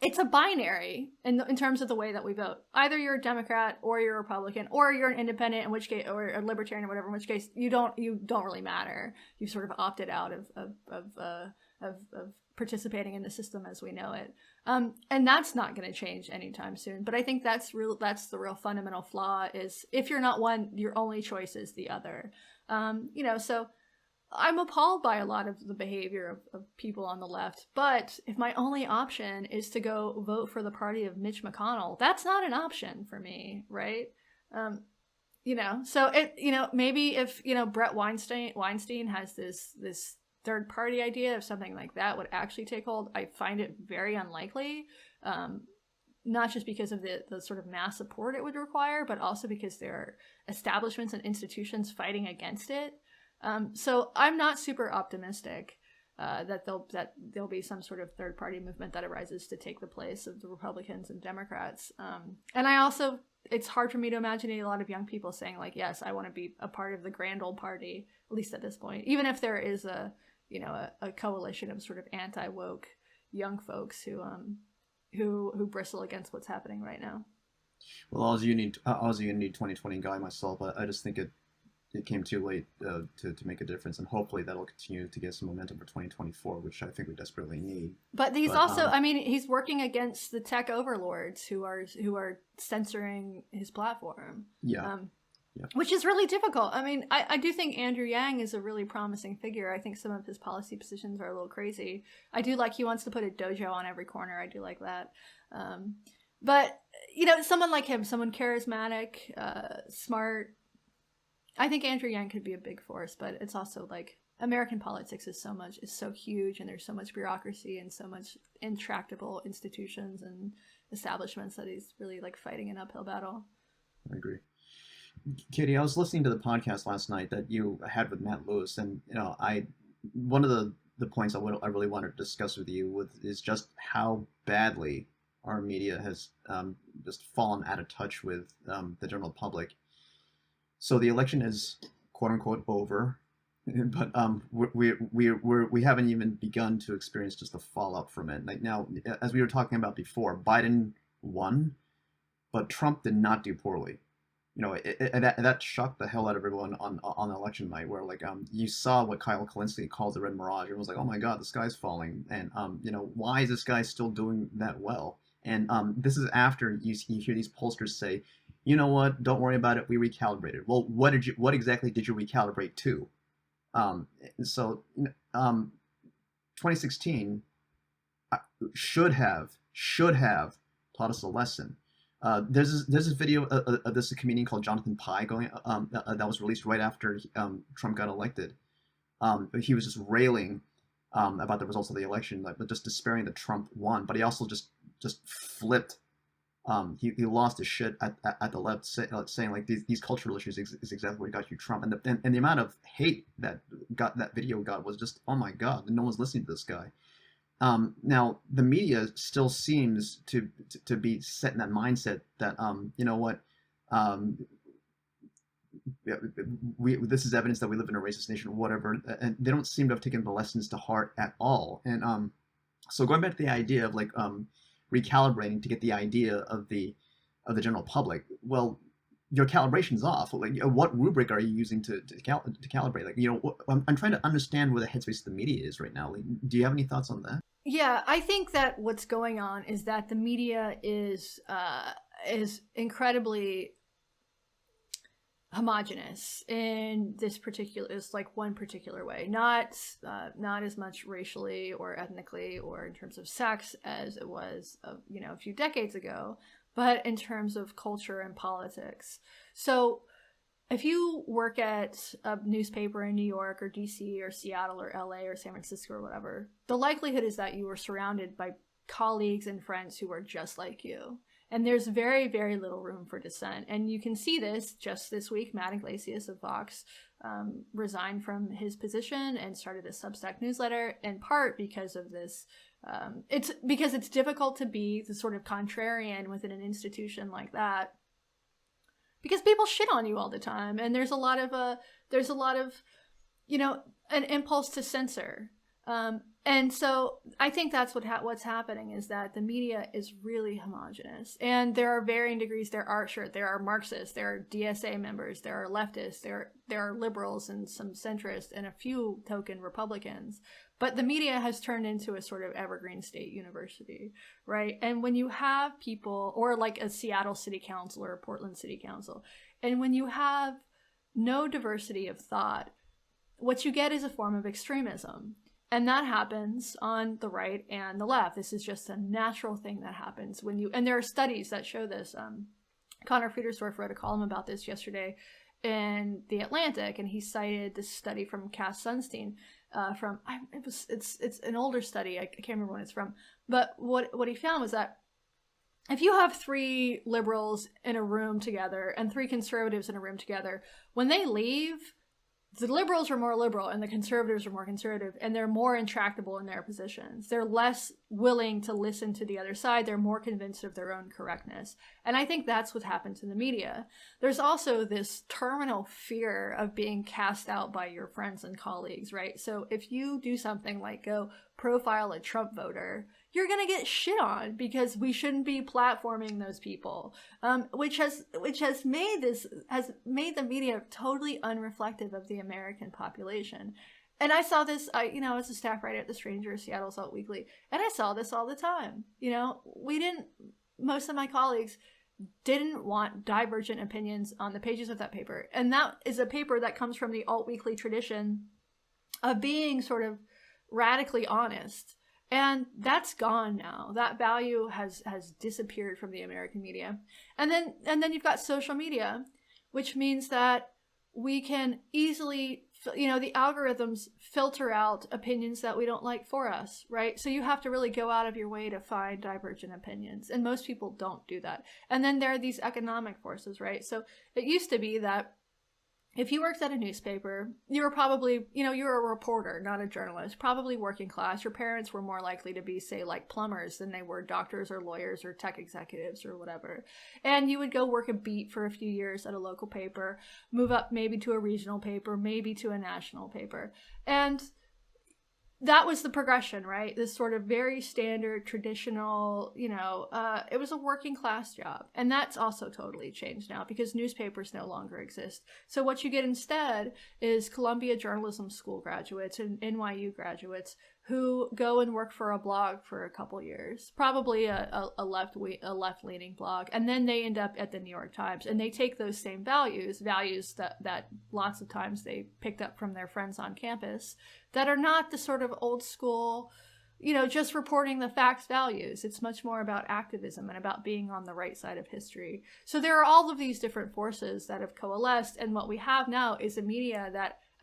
it's a binary in terms of the way that we vote. Either you're a Democrat or you're a Republican or you're an independent, in which case, or a libertarian or whatever, in which case you don't really matter. You've sort of opted out of participating in the system as we know it. And that's not going to change anytime soon. But I think that's the real fundamental flaw is if you're not one, your only choice is the other. So I'm appalled by a lot of the behavior of people on the left, but if my only option is to go vote for the party of Mitch McConnell, that's not an option for me, right? So maybe if, Brett Weinstein has this third party idea of something like that would actually take hold, I find it very unlikely, not just because of the sort of mass support it would require, but also because there are establishments and institutions fighting against it. So I'm not super optimistic that there'll be some sort of third party movement that arises to take the place of the Republicans and Democrats. And I also, it's hard for me to imagine a lot of young people saying like, yes, I want to be a part of the grand old party, at least at this point, even if there is a coalition of sort of anti-woke young folks who bristle against what's happening right now. Well, I was a Uni 2020 guy myself, but I just think it came too late to make a difference, and hopefully that'll continue to get some momentum for 2024, which I think we desperately need. But he's also, he's working against the tech overlords who are censoring his platform. Yeah. Which is really difficult. I do think Andrew Yang is a really promising figure. I think some of his policy positions are a little crazy. I do like he wants to put a dojo on every corner. I do like that. But someone like him, someone charismatic, smart. I think Andrew Yang could be a big force, but it's also like American politics is so huge, and there's so much bureaucracy and so much intractable institutions and establishments that he's really like fighting an uphill battle. I agree. Katie, I was listening to the podcast last night that you had with Matt Lewis, and one of the points I really wanted to discuss with you is just how badly our media has just fallen out of touch with the general public. So the election is quote unquote over, but we haven't even begun to experience just the fallout from it. Like now, as we were talking about before, Biden won, but Trump did not do poorly. That shocked the hell out of everyone on election night, where you saw what Kyle Kalinske called the Red Mirage. Everyone was like, oh my God, the sky's falling, and why is this guy still doing that well? And this is after you hear these pollsters say, you know what? Don't worry about it. We recalibrated. Well, what exactly did you recalibrate to? 2016 should have taught us a lesson. There's this video of this comedian called Jonathan Pye going that was released right after Trump got elected. He was just railing about the results of the election, but just despairing that Trump won. But he also just flipped. He lost his shit at the left, saying like these cultural issues is exactly what got you Trump, and the amount of hate that video got was just, oh my God, no one's listening to this guy. Now the media still seems to be set in that mindset that this is evidence that we live in a racist nation or whatever, and they don't seem to have taken the lessons to heart at all. And so going back to the idea of recalibrating to get the idea of the general public, well, your calibration's off. What rubric are you using to calibrate? I'm trying to understand where the headspace of the media is right now. Do you have any thoughts on that? Yeah, I think that what's going on is that the media is incredibly homogenous in this particular, it's like one particular way, not as much racially or ethnically or in terms of sex as it was a few decades ago, but in terms of culture and politics. So if you work at a newspaper in New York or DC or Seattle or LA or San Francisco or whatever, the likelihood is that you are surrounded by colleagues and friends who are just like you. And there's very, very little room for dissent. And you can see this just this week. Matt Iglesias of Vox resigned from his position and started a Substack newsletter, in part because of this. It's because it's difficult to be the sort of contrarian within an institution like that, because people shit on you all the time, and there's a lot of an impulse to censor. And so I think that's what's happening, is that the media is really homogenous, and there are varying degrees. There are Marxists, there are DSA members, there are leftists, there are liberals and some centrists and a few token Republicans. But the media has turned into a sort of evergreen state university, right? And when you have people, or like a Seattle City Council or a Portland City Council, and when you have no diversity of thought, what you get is a form of extremism. And that happens on the right and the left. This is just a natural thing that happens when you, and there are studies that show this. Connor Friedersdorf wrote a column about this yesterday in The Atlantic, and he cited this study from Cass Sunstein it's an older study. I can't remember when it's from. But what he found was that if you have 3 liberals in a room together and 3 conservatives in a room together, when they leave, the liberals are more liberal and the conservatives are more conservative, and they're more intractable in their positions. They're less willing to listen to the other side. They're more convinced of their own correctness. And I think that's what happens in the media. There's also this terminal fear of being cast out by your friends and colleagues, right? So if you do something like go profile a Trump voter, you're going to get shit on because we shouldn't be platforming those people, which has made the media totally unreflective of the American population. And I saw this, I was a staff writer at The Stranger, Seattle Salt Weekly, and I saw this all the time. Most of my colleagues didn't want divergent opinions on the pages of that paper. And that is a paper that comes from the alt weekly tradition of being sort of radically honest. And that's gone now. That value has disappeared from the American media. And then you've got social media, which means that we can easily, the algorithms filter out opinions that we don't like for us, right? So you have to really go out of your way to find divergent opinions. And most people don't do that. And then there are these economic forces, right? So it used to be that if you worked at a newspaper, you were probably, you're a reporter, not a journalist, probably working class. Your parents were more likely to be, say, like plumbers than they were doctors or lawyers or tech executives or whatever. And you would go work a beat for a few years at a local paper, move up maybe to a regional paper, maybe to a national paper. And that was the progression, right? This sort of very standard, traditional, it was a working class job. And that's also totally changed now because newspapers no longer exist. So what you get instead is Columbia Journalism School graduates and NYU graduates who go and work for a blog for a couple years, probably a left-leaning blog, and then they end up at the New York Times, and they take those same values that lots of times they picked up from their friends on campus, that are not the sort of old school, just reporting the facts values. It's much more about activism and about being on the right side of history. So there are all of these different forces that have coalesced, and what we have now is a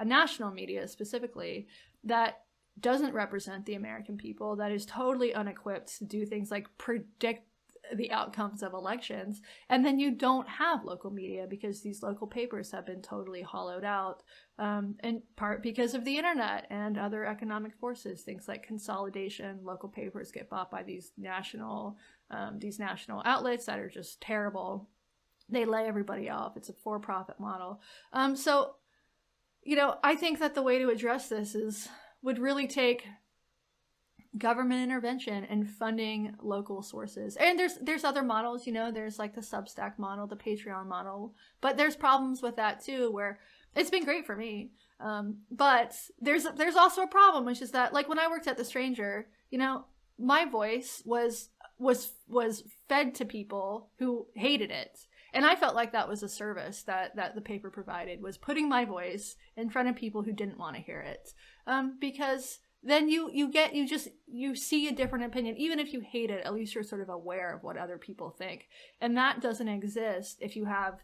national media specifically, that doesn't represent the American people, that is totally unequipped to do things like predict the outcomes of elections. And then you don't have local media because these local papers have been totally hollowed out, in part because of the internet and other economic forces, things like consolidation. Local papers get bought by these national outlets that are just terrible. They lay everybody off. It's a for-profit model. So I think that the way to address this would really take government intervention and funding local sources. And there's other models, there's like the Substack model, the Patreon model, but there's problems with that too, where it's been great for me. But there's also a problem, which is that, like, when I worked at The Stranger, my voice was fed to people who hated it. And I felt like that was a service that the paper provided, was putting my voice in front of people who didn't want to hear it. Because then you see a different opinion. Even if you hate it, at least you're sort of aware of what other people think. And that doesn't exist if you have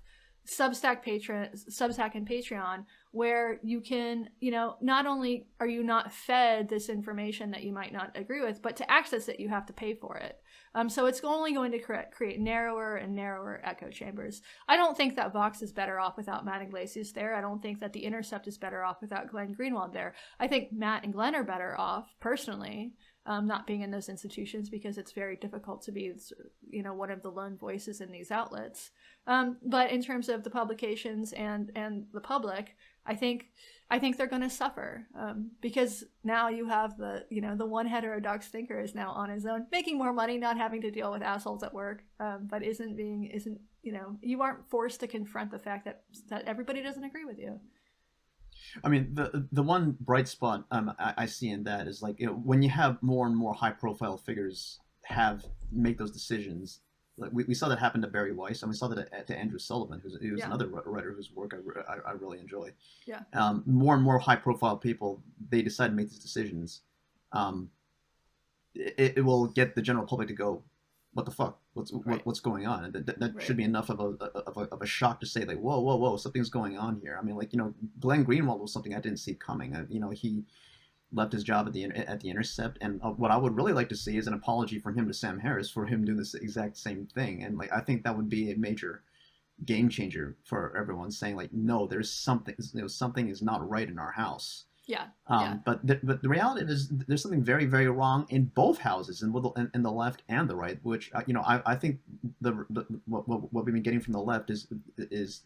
Substack and Patreon, where you can, not only are you not fed this information that you might not agree with, but to access it, you have to pay for it. So it's only going to create narrower and narrower echo chambers. I don't think that Vox is better off without Matt Iglesias there. I don't think that The Intercept is better off without Glenn Greenwald there. I think Matt and Glenn are better off, personally, not being in those institutions, because it's very difficult to be, one of the lone voices in these outlets. But in terms of the publications and the public, I think they're going to suffer because now you have the one heterodox thinker is now on his own, making more money, not having to deal with assholes at work, but isn't you aren't forced to confront the fact that everybody doesn't agree with you. I mean, the one bright spot I see in that is like, when you have more and more high profile figures make those decisions. Like we saw that happen to Barry Weiss, and we saw that to Andrew Sullivan, who's another writer whose work I really enjoy. Yeah. More and more high profile people, they decide to make these decisions. It will get the general public to go, what the fuck? What's going on? And that should be enough of a shock to say, like, whoa, something's going on here. I mean, like, Glenn Greenwald was something I didn't see coming. He left his job at the Intercept, and what I would really like to see is an apology from him to Sam Harris for him doing this exact same thing. And like, I think that would be a major game changer for everyone, saying like, no, there's something is not right in our house. Yeah. But the reality is there's something very, very wrong in both houses, in the left and the right, which I think what we've been getting from the left is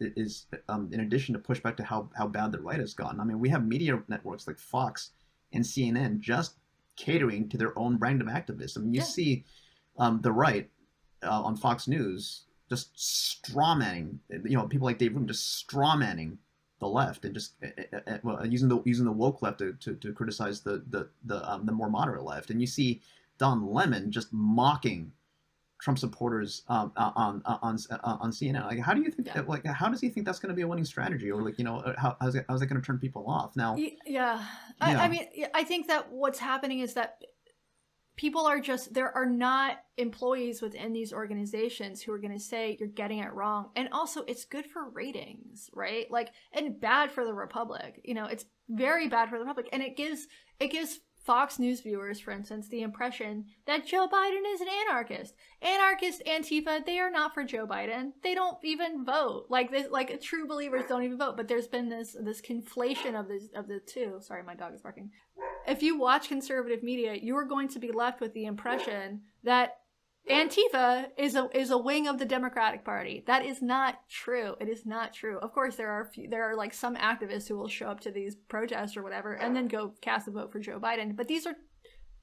in addition to pushback to how bad the right has gotten. I mean, we have media networks like Fox and CNN just catering to their own brand of activists. I mean, you see the right on Fox News just strawmanning, people like Dave Rubin just strawmanning the left, and just using the woke left to criticize the more moderate left. And you see Don Lemon just mocking Trump supporters on CNN. Like, how do you think that? Like, how does he think that's going to be a winning strategy, or like, how's it going to turn people off? Now, I mean, I think that what's happening is that people are there are not employees within these organizations who are going to say you're getting it wrong. And also, it's good for ratings, right? Like, and bad for the Republic. It's very bad for the Republic, and it gives Fox News viewers, for instance, the impression that Joe Biden is an anarchist. Anarchist Antifa, they are not for Joe Biden. They don't even vote. Like this, like true believers don't even vote. But there's been this conflation of the two. Sorry, my dog is barking. If you watch conservative media, you are going to be left with the impression that Antifa is a wing of the Democratic Party. That is not true. It is not true. Of course, there are like some activists who will show up to these protests or whatever and then go cast a vote for Joe Biden. But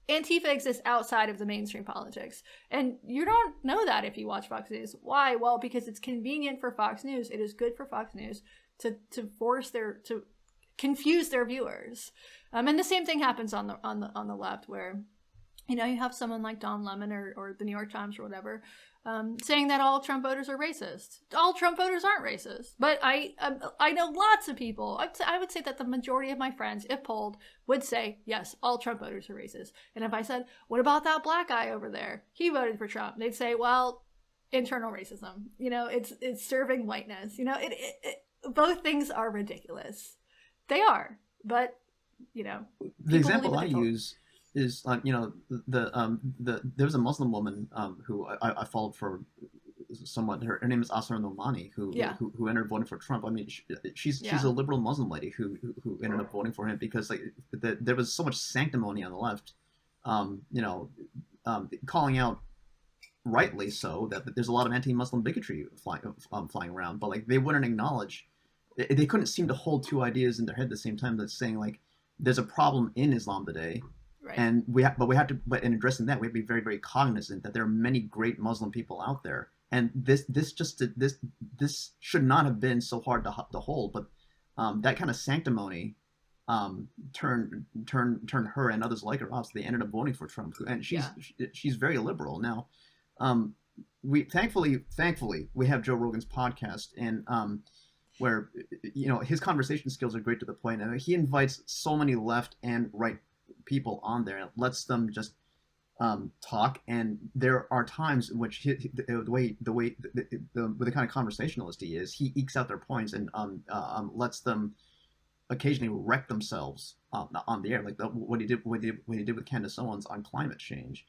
Antifa exists outside of the mainstream politics. And you don't know that if you watch Fox News. Why? Well, because it's convenient for Fox News. It is good for Fox News to confuse their viewers. And the same thing happens on the left, where you have someone like Don Lemon or the New York Times or whatever saying that all Trump voters are racist. All Trump voters aren't racist. But I know lots of people. I would say that the majority of my friends, if polled, would say, yes, all Trump voters are racist. And if I said, what about that black guy over there? He voted for Trump. They'd say, well, internal racism. It's serving whiteness. Both things are ridiculous. They are. But, the example I use is there was a Muslim woman who I followed for somewhat. Her name is Asra Nomani, who ended up voting for Trump. I mean, she's a liberal Muslim lady who ended up voting for him because like there was so much sanctimony on the left, calling out, rightly so, that there's a lot of anti-Muslim bigotry flying around, but like they wouldn't acknowledge. They couldn't seem to hold two ideas in their head at the same time. That's saying like there's a problem in Islam today. Right. And but in addressing that, we have to be very, very cognizant that there are many great Muslim people out there, and this should not have been so hard to hold. But that kind of sanctimony turned her and others like her off. So they ended up voting for Trump, and she's very liberal now. We thankfully we have Joe Rogan's podcast, and where his conversation skills are great to the point, and he invites so many left and right people on there and lets them just talk. And there are times in which the kind of conversationalist he is, he ekes out their points and lets them occasionally wreck themselves on the air, like what he did with Candace Owens on climate change.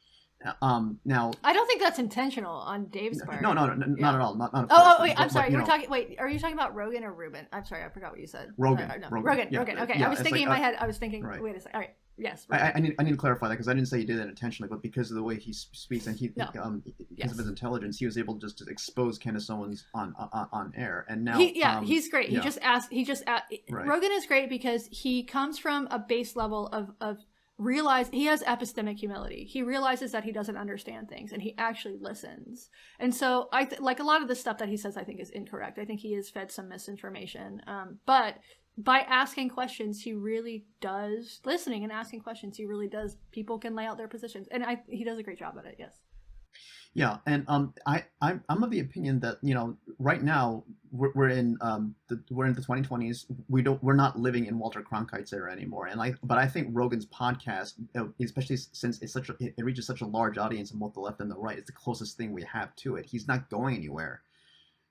Now, I don't think that's intentional on Dave's part. No, not at all. Not wait, I'm sorry. Wait, are you talking about Rogan or Rubin? I'm sorry, I forgot what you said. Rogan. Rogan. Yeah. Okay, Yeah, I was thinking in my head. I was thinking. Right. Wait a second. All right. Yes, I need to clarify that because I didn't say he did that intentionally, but because of the way he speaks and because Yes. of his intelligence, he was able just to expose Candace Owens on air. And now, he's great. yeah. He just asked. Right. Rogan is great because he comes from a base level of realize he has epistemic humility. He realizes that he doesn't understand things and he actually listens. And so like a lot of the stuff that he says, I think is incorrect. I think he is fed some misinformation. But by asking questions, he really does listening and asking questions. He really does. People can lay out their positions, and he does a great job at it. Yes. Yeah, and I'm of the opinion that right now we're in the 2020s. We're not living in Walter Cronkite's era anymore. But I think Rogan's podcast, especially since it reaches such a large audience on both the left and the right, it's the closest thing we have to it. He's not going anywhere.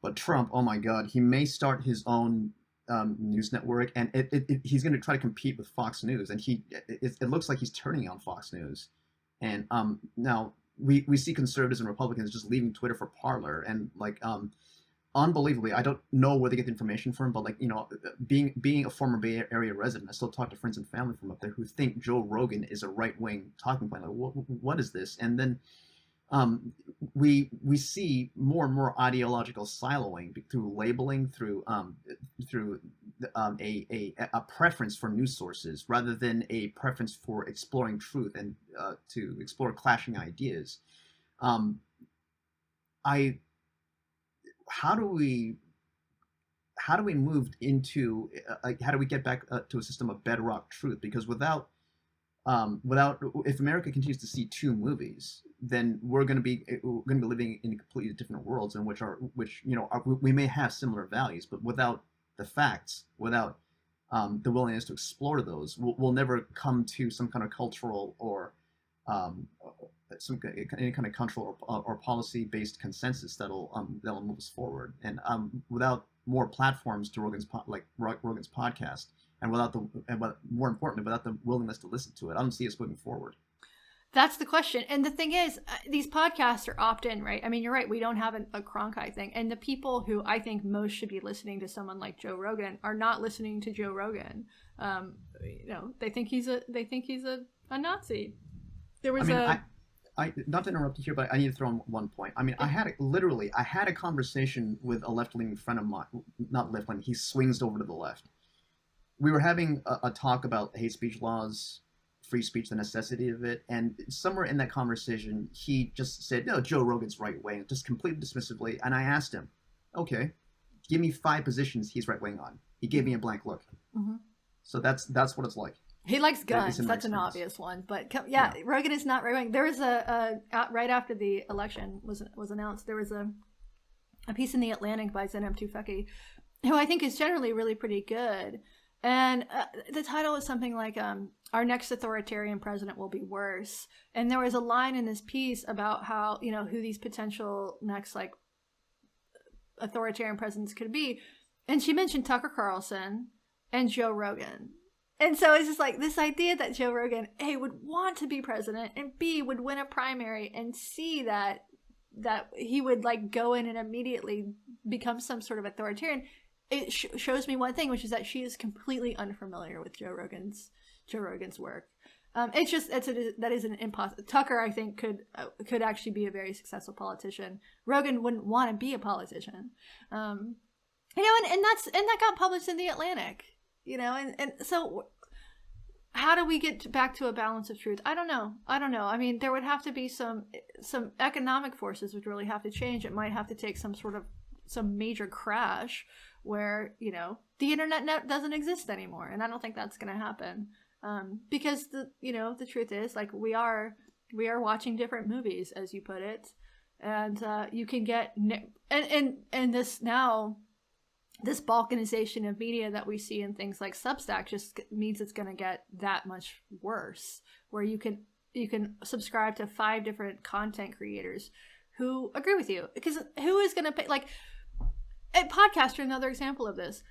But Trump, oh my God, he may start his own news network, and he's going to try to compete with Fox News, and it looks like he's turning on Fox News, and now we see conservatives and Republicans just leaving Twitter for Parler, and unbelievably, I don't know where they get the information from, but being a former Bay Area resident, I still talk to friends and family from up there who think Joe Rogan is a right wing talking point. Like, what is this? And then we see more and more ideological siloing through labeling, through a preference for news sources rather than a preference for exploring truth and to explore clashing ideas. How do we move into how do we get back to a system of bedrock truth? Because without if America continues to see two movies, then we're going to be living in completely different worlds, in which we may have similar values, but without the facts, without the willingness to explore those, we'll never come to some kind of cultural or any kind of cultural or policy-based consensus that'll move us forward. And without more platforms to Rogan's podcast, and more importantly, without the willingness to listen to it, I don't see us moving forward. That's the question. And the thing is, these podcasts are opt-in, right? I mean, you're right. We don't have a Cronkite thing. And the people who I think most should be listening to someone like Joe Rogan are not listening to Joe Rogan. They think he's a Nazi. There was I not to interrupt you here, but I need to throw in one point. I mean, I had a conversation with a left-leaning friend of mine, not left-leaning, he swings over to the left. We were having a talk about hate speech laws, free speech, the necessity of it, and somewhere in that conversation, he just said, "No, Joe Rogan's right-wing," just completely dismissively, and I asked him, "Okay, give me 5 positions he's right-wing on." He gave me a blank look. Mm-hmm. So that's what it's like. He likes guns. That's an obvious one. But yeah, Rogan is not right-wing. There was right after the election was announced, there was a piece in The Atlantic by Zeynep Tufekci, who I think is generally really pretty good. And the title is something like, "Our next authoritarian president will be worse." And there was a line in this piece about how, who these potential next, authoritarian presidents could be. And she mentioned Tucker Carlson and Joe Rogan. And so it's just like this idea that Joe Rogan, A, would want to be president, and B, would win a primary, and C, that he would go in and immediately become some sort of authoritarian. It shows me one thing, which is that she is completely unfamiliar with Joe Rogan's work. That is an impossible. Tucker, I think, could actually be a very successful politician. Rogan wouldn't want to be a politician, and that got published in The Atlantic, and so how do we get back to a balance of truth? I don't know. I mean, there would have to be some economic forces would really have to change. It might have to take some major crash where the internet doesn't exist anymore, and I don't think that's going to happen, because the truth is, we are watching different movies, as you put it, and you can get and this balkanization of media that we see in things like Substack just means it's going to get that much worse, where you can subscribe to 5 different content creators who agree with you, because who is going to pay? A podcaster, another example of this.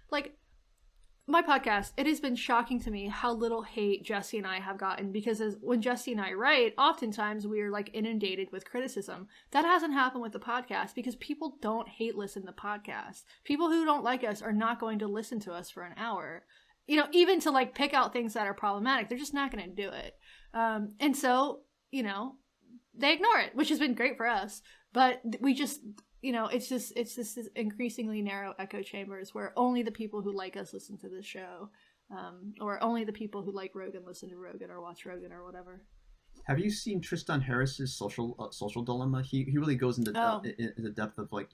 My podcast, it has been shocking to me how little hate Jesse and I have gotten, because when Jesse and I write, oftentimes we are inundated with criticism. That hasn't happened with the podcast, because people don't hate listen to podcasts. People who don't like us are not going to listen to us for an hour. even to like pick out things that are problematic. They're just not going to do it. And so, they ignore it, which has been great for us. But we just, it's just this increasingly narrow echo chambers where only the people who like us listen to this show, or only the people who like Rogan listen to Rogan or watch Rogan or whatever. Have you seen Tristan Harris's social dilemma? He really goes into the depth of like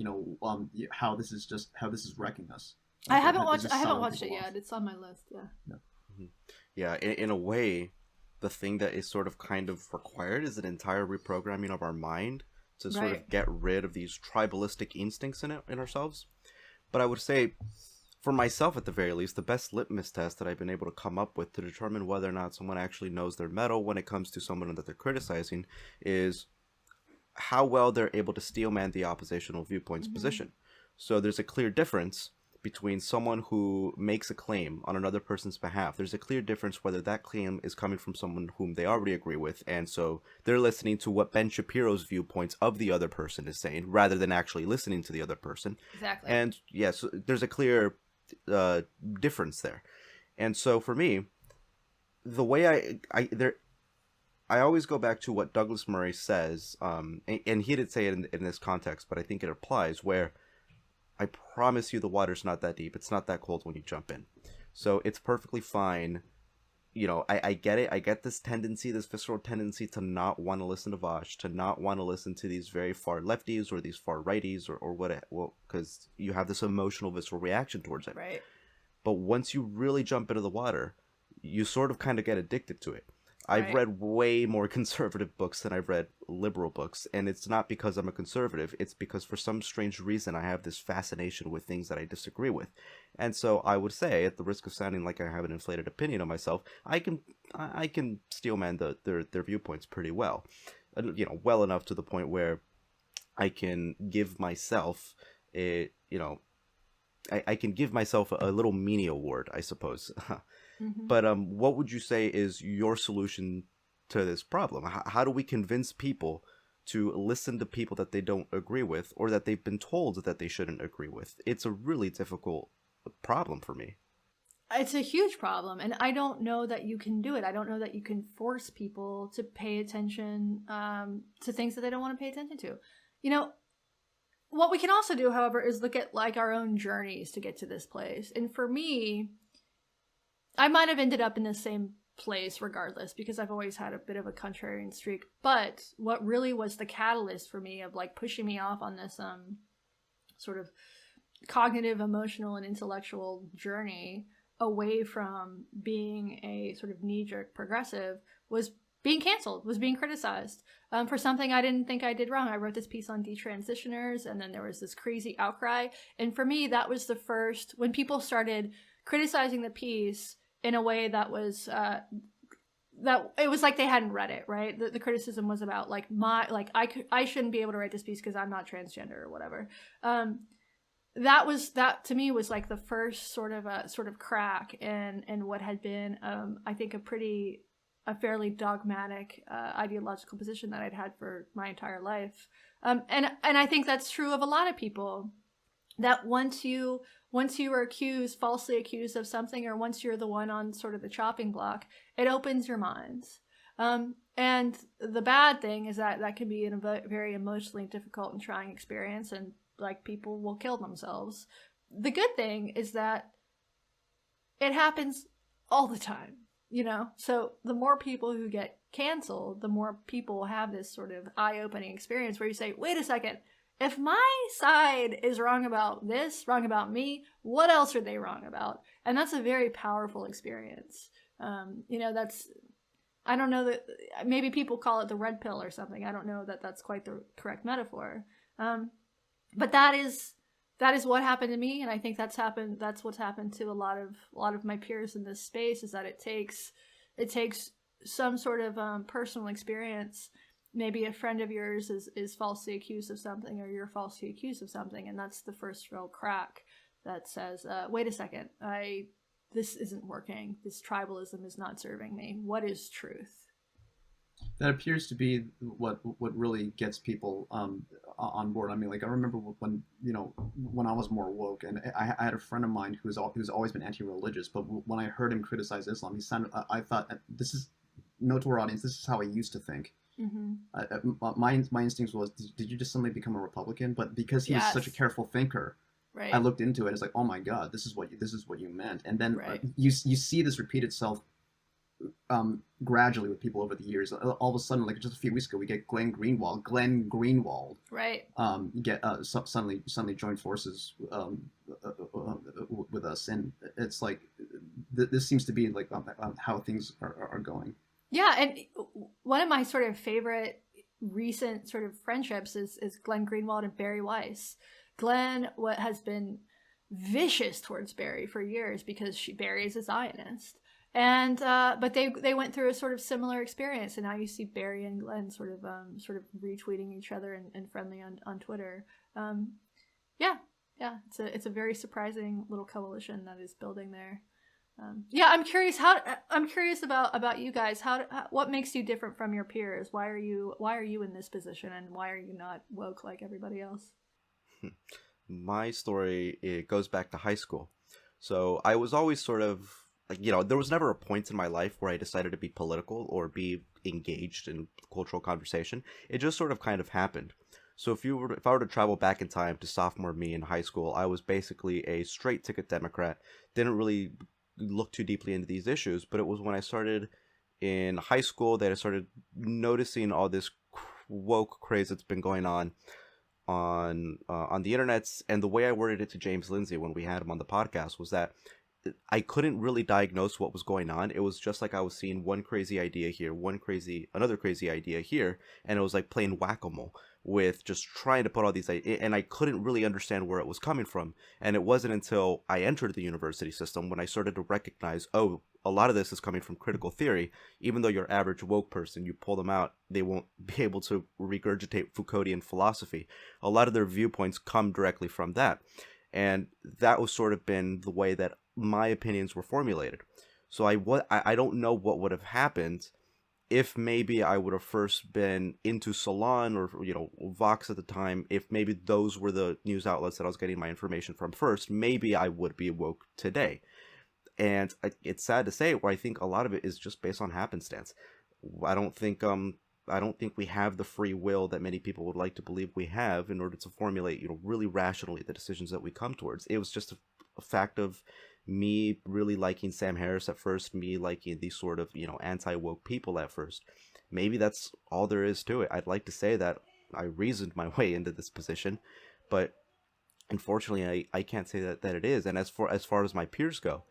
how this is wrecking us. I haven't watched it yet. It's on my list. Yeah. No. Mm-hmm. Yeah. In a way, the thing that is sort of kind of required is an entire reprogramming of our mind to sort of get rid of these tribalistic instincts in ourselves. But I would say, for myself at the very least, the best litmus test that I've been able to come up with to determine whether or not someone actually knows their mettle when it comes to someone that they're criticizing is how well they're able to steelman the oppositional viewpoint's position. So there's a clear difference between someone who makes a claim on another person's behalf. There's a clear difference whether that claim is coming from someone whom they already agree with, and so they're listening to what Ben Shapiro's viewpoints of the other person is saying, rather than actually listening to the other person. Exactly. And yes, there's a clear difference there. And so for me, the way I always go back to what Douglas Murray says, and he did say it in this context, but I think it applies, where I promise you the water's not that deep. It's not that cold when you jump in. So it's perfectly fine. I get it. I get this tendency, this visceral tendency to not want to listen to Vosh, to not want to listen to these very far lefties or these far righties or what, because you have this emotional visceral reaction towards it. Right. But once you really jump into the water, you sort of kind of get addicted to it. I've read way more conservative books than I've read liberal books, and it's not because I'm a conservative. It's because for some strange reason I have this fascination with things that I disagree with. And so I would say, at the risk of sounding like I have an inflated opinion of myself, I can steelman their viewpoints pretty well. Well enough to the point where I can give myself I can give myself a little mini award, I suppose. Mm-hmm. But what would you say is your solution to this problem? How do we convince people to listen to people that they don't agree with, or that they've been told that they shouldn't agree with? It's a really difficult problem for me. It's a huge problem, and I don't know that you can do it. I don't know that you can force people to pay attention to things that they don't want to pay attention to. What we can also do, however, is look at like our own journeys to get to this place. And for me, I might have ended up in the same place regardless, because I've always had a bit of a contrarian streak. But what really was the catalyst for me of like pushing me off on this sort of cognitive, emotional, and intellectual journey away from being a sort of knee-jerk progressive was being canceled, was being criticized for something I didn't think I did wrong. I wrote this piece on detransitioners, and then there was this crazy outcry. And for me, that was the first, when people started criticizing the piece in a way that was that it was like they hadn't read it, right? The criticism was about like I shouldn't be able to write this piece because I'm not transgender or whatever. That to me was like the first sort of crack in what had been I think a fairly dogmatic ideological position that I'd had for my entire life. And I think that's true of a lot of people, that once you are falsely accused of something, or once you're the one on sort of the chopping block, it opens your minds. And the bad thing is that can be a very emotionally difficult and trying experience, and like people will kill themselves. The good thing is that it happens all the time, so the more people who get canceled, the more people have this sort of eye-opening experience where you say, wait a second, if my side is wrong about this, wrong about me, what else are they wrong about? And that's a very powerful experience. I don't know that, maybe people call it the red pill or something. I don't know that that's quite the correct metaphor. But that is what happened to me. And I think that's what's happened to a lot of my peers in this space, is that it takes some sort of personal experience. Maybe a friend of yours is falsely accused of something, or you're falsely accused of something, and that's the first real crack that says, wait a second, this isn't working. This tribalism is not serving me. What is truth? That appears to be what really gets people on board. I mean, like I remember when when I was more woke, and I had a friend of mine who's always been anti-religious, but when I heard him criticize Islam, he sounded. I thought this is note to our audience. This is how I used to think. Mm-hmm. My instincts was, did you just suddenly become a Republican? But because he was such a careful thinker, right. I looked into it. It's like, oh my God, this is what you meant. And then right. you see this repeat itself gradually with people over the years. All of a sudden, like just a few weeks ago, we get Glenn Greenwald, right? Get suddenly join forces with us, and it's like this seems to be like how things are going. Yeah, and one of my sort of favorite recent sort of friendships is Glenn Greenwald and Barry Weiss. Glenn has been vicious towards Barry for years because Barry is a Zionist. And but they went through a sort of similar experience, and now you see Barry and Glenn sort of retweeting each other and friendly on Twitter. Yeah, it's a very surprising little coalition that is building there. Yeah, I'm curious about you guys. What makes you different from your peers? Why are you in this position, and why are you not woke like everybody else? My story, it goes back to high school. So I was always sort of like, there was never a point in my life where I decided to be political or be engaged in cultural conversation. It just sort of kind of happened. So if I were to travel back in time to sophomore me in high school, I was basically a straight ticket Democrat. Didn't really look too deeply into these issues, but it was when I started in high school that I started noticing all this woke craze that's been going on the internets. And the way I worded it to James Lindsay when we had him on the podcast was that I couldn't really diagnose what was going on. It was just like I was seeing one crazy idea here, another crazy idea here, and it was like playing whack-a-mole with just trying to put all these ideas, and I couldn't really understand where it was coming from. And it wasn't until I entered the university system when I started to recognize, oh, a lot of this is coming from critical theory. Even though your average woke person, you pull them out, they won't be able to regurgitate Foucauldian philosophy. A lot of their viewpoints come directly from that. And that was sort of been the way that my opinions were formulated. So I don't know what would have happened if maybe I would have first been into Salon or Vox at the time. If maybe those were the news outlets that I was getting my information from first, maybe I would be woke today. And it's sad to say, where I think a lot of it is just based on happenstance. I don't think we have the free will that many people would like to believe we have in order to formulate, really rationally the decisions that we come towards. It was just a fact of me really liking Sam Harris at first, me liking these sort of, anti-woke people at first. Maybe that's all there is to it. I'd like to say that I reasoned my way into this position, but unfortunately I can't say that it is. And as far as my peers go,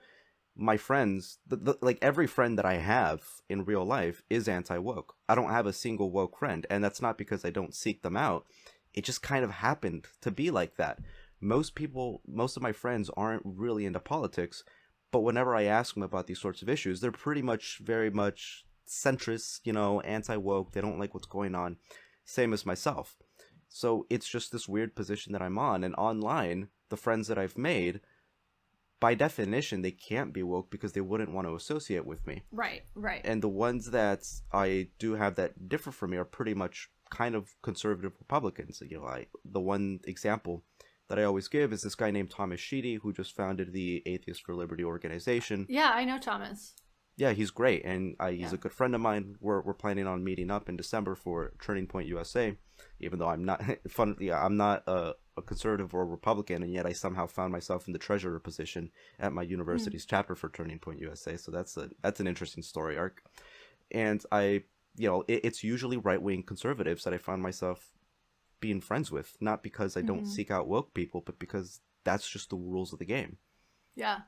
my friends, like every friend that I have in real life is anti-woke. I don't have a single woke friend, and that's not because I don't seek them out. It just kind of happened to be like that. Most of my friends aren't really into politics, but whenever I ask them about these sorts of issues, they're pretty much very much centrist, anti-woke. They don't like what's going on. Same as myself. So it's just this weird position that I'm on. And online, the friends that I've made, by definition, they can't be woke because they wouldn't want to associate with me. Right. And the ones that I do have that differ from me are pretty much kind of conservative Republicans. The one example that I always give is this guy named Thomas Sheedy, who just founded the Atheists for Liberty organization. Yeah, I know Thomas. Yeah, he's great, and he's a good friend of mine. We're planning on meeting up in December for Turning Point USA, even though I'm not I'm not a conservative or a Republican, and yet I somehow found myself in the treasurer position at my university's chapter for Turning Point USA. So that's an interesting story arc, and it's usually right-wing conservatives that I find myself being friends with, not because I don't seek out woke people, but because that's just the rules of the game. Yeah.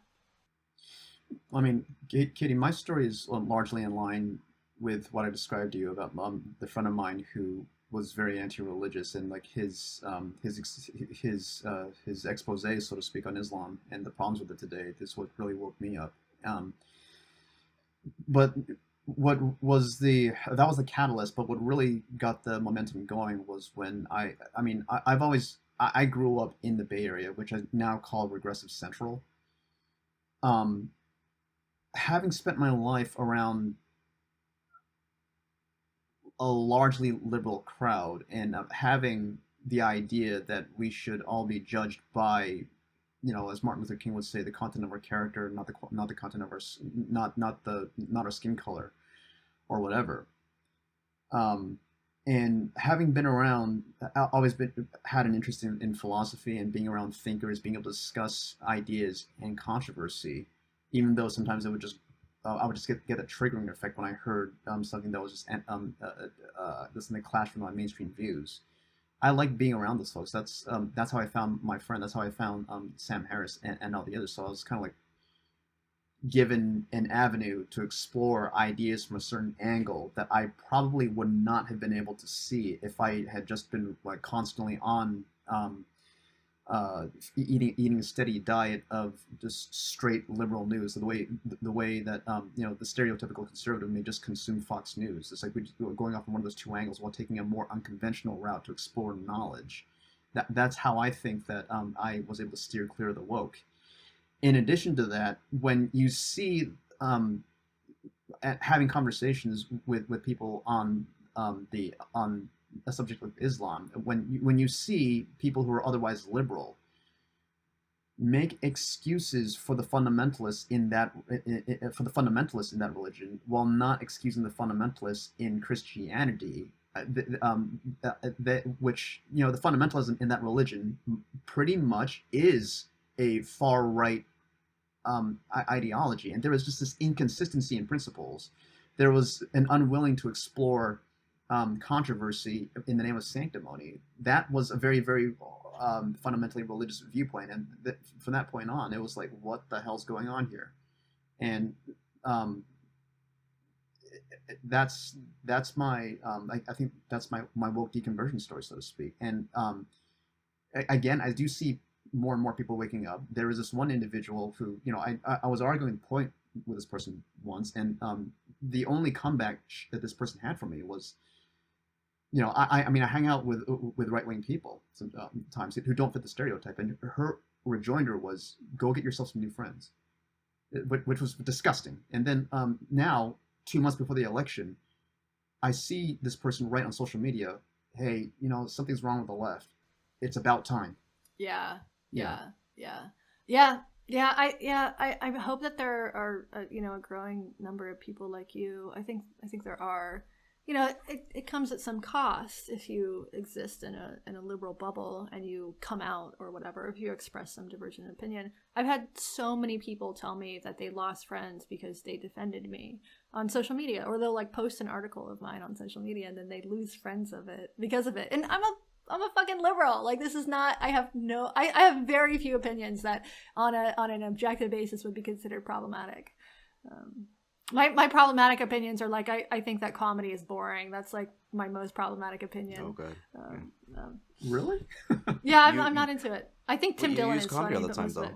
I mean, Katie, my story is largely in line with what I described to you about the friend of mine who was very anti-religious, and like his expose, so to speak, on Islam and the problems with it today. This is what really woke me up. But that was the catalyst. But what really got the momentum going was when I grew up in the Bay Area, which I now call Regressive Central. Having spent my life around a largely liberal crowd, and having the idea that we should all be judged by, as Martin Luther King would say, the content of our character, not the content of our not our skin color or whatever. And having been around, always had an interest in philosophy and being around thinkers, being able to discuss ideas and controversy, even though sometimes it would just I would just get a triggering effect when I heard something that was just something clash with my mainstream views. I like being around those folks. That's how I found my friend. That's how I found Sam Harris and all the others. So I was kind of like given an avenue to explore ideas from a certain angle that I probably would not have been able to see if I had just been like constantly on eating a steady diet of just straight liberal news. The way that the stereotypical conservative may just consume Fox News. It's like we're going off on one of those two angles while taking a more unconventional route to explore knowledge. That's how I think that I was able to steer clear of the woke. In addition to that, when you see having conversations with people on a subject like Islam, when you see people who are otherwise liberal make excuses for the fundamentalists in that religion, while not excusing the fundamentalists in Christianity, which the fundamentalism in that religion pretty much is a far right ideology, and there was just this inconsistency in principles. There was an unwilling to explore controversy in the name of sanctimony. That was a very, very fundamentally religious viewpoint, and from that point on, it was like, what the hell's going on here? And that's my I think that's my woke deconversion story, so to speak. And again, I do see more and more people waking up. There was this one individual who, I was arguing the point with this person once, and the only comeback that this person had for me was, I hang out with right-wing people sometimes who don't fit the stereotype, and her rejoinder was, go get yourself some new friends, which was disgusting. And then now, 2 months before the election, I see this person write on social media, hey, something's wrong with the left. It's about time. Yeah. I hope that there are a growing number of people like you. I think there are. It comes at some cost if you exist in a liberal bubble and you come out or whatever, if you express some divergent opinion. I've had so many people tell me that they lost friends because they defended me on social media, or they'll like post an article of mine on social media and then they lose friends because of it. And I'm a fucking liberal. Like, this is not, I have very few opinions that on an objective basis would be considered problematic. My problematic opinions are like, I think that comedy is boring. That's like my most problematic opinion. Oh, good. Really? Yeah, I'm not into it. I think Tim Dillon is funny, all the but time, most of though. it.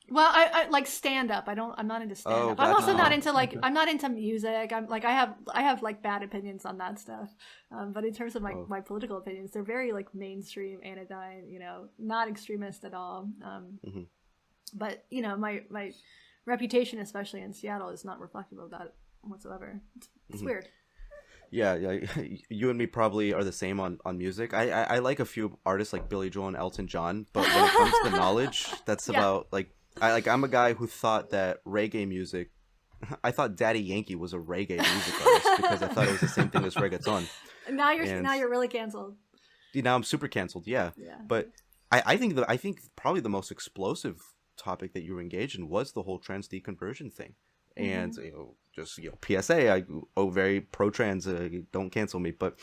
Well, I like stand up. I'm not into stand up. Oh, I'm also gotcha. not into I'm not into music. I have like bad opinions on that stuff. But in terms of my political opinions, they're very like mainstream, anodyne, not extremist at all. But my reputation, especially in Seattle, is not reflective of that whatsoever. It's weird. Yeah, you and me probably are the same on music. I like a few artists like Billy Joel and Elton John, but when it comes to knowledge, that's about like I'm a guy who thought that reggae music, I thought Daddy Yankee was a reggae music artist because I thought it was the same thing as reggaeton. Now you're really canceled. Now I'm super canceled. Yeah. But I think probably the most explosive topic that you were engaged in was the whole trans deconversion thing. And just PSA, I very pro-trans, don't cancel me, but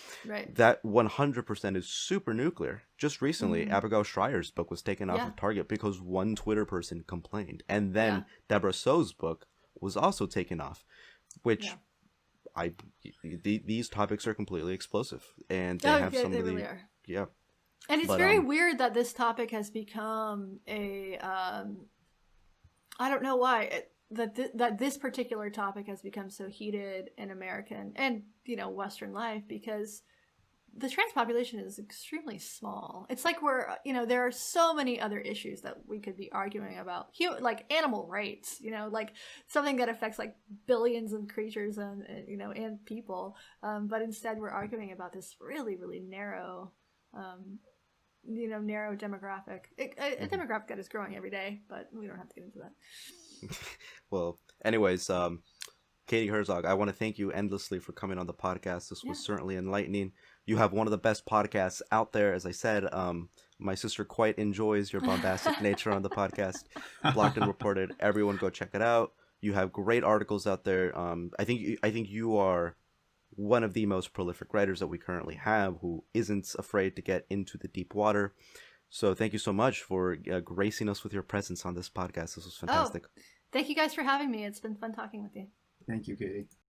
that 100% is super nuclear. Just recently, Abigail Schreier's book was taken off of Target because one Twitter person complained, and then Deborah So's book was also taken off, which these topics are completely explosive, and they have some of the really are. And it's very weird that this topic has become a I don't know why that this particular topic has become so heated in American and Western life, because the trans population is extremely small. It's like there are so many other issues that we could be arguing about, like animal rights, like something that affects like billions of creatures and people. But instead we're arguing about this really, really narrow, narrow demographic. A demographic that is growing every day, but we don't have to get into that. Well, anyways, Katie Herzog, I want to thank you endlessly for coming on the podcast. This was certainly enlightening. You have one of the best podcasts out there. As I said, my sister quite enjoys your bombastic nature on the podcast. Blocked and Reported. Everyone go check it out. You have great articles out there. I think you are one of the most prolific writers that we currently have who isn't afraid to get into the deep water. So thank you so much for gracing us with your presence on this podcast. This was fantastic. Thank you guys for having me. It's been fun talking with you. Thank you, Katie.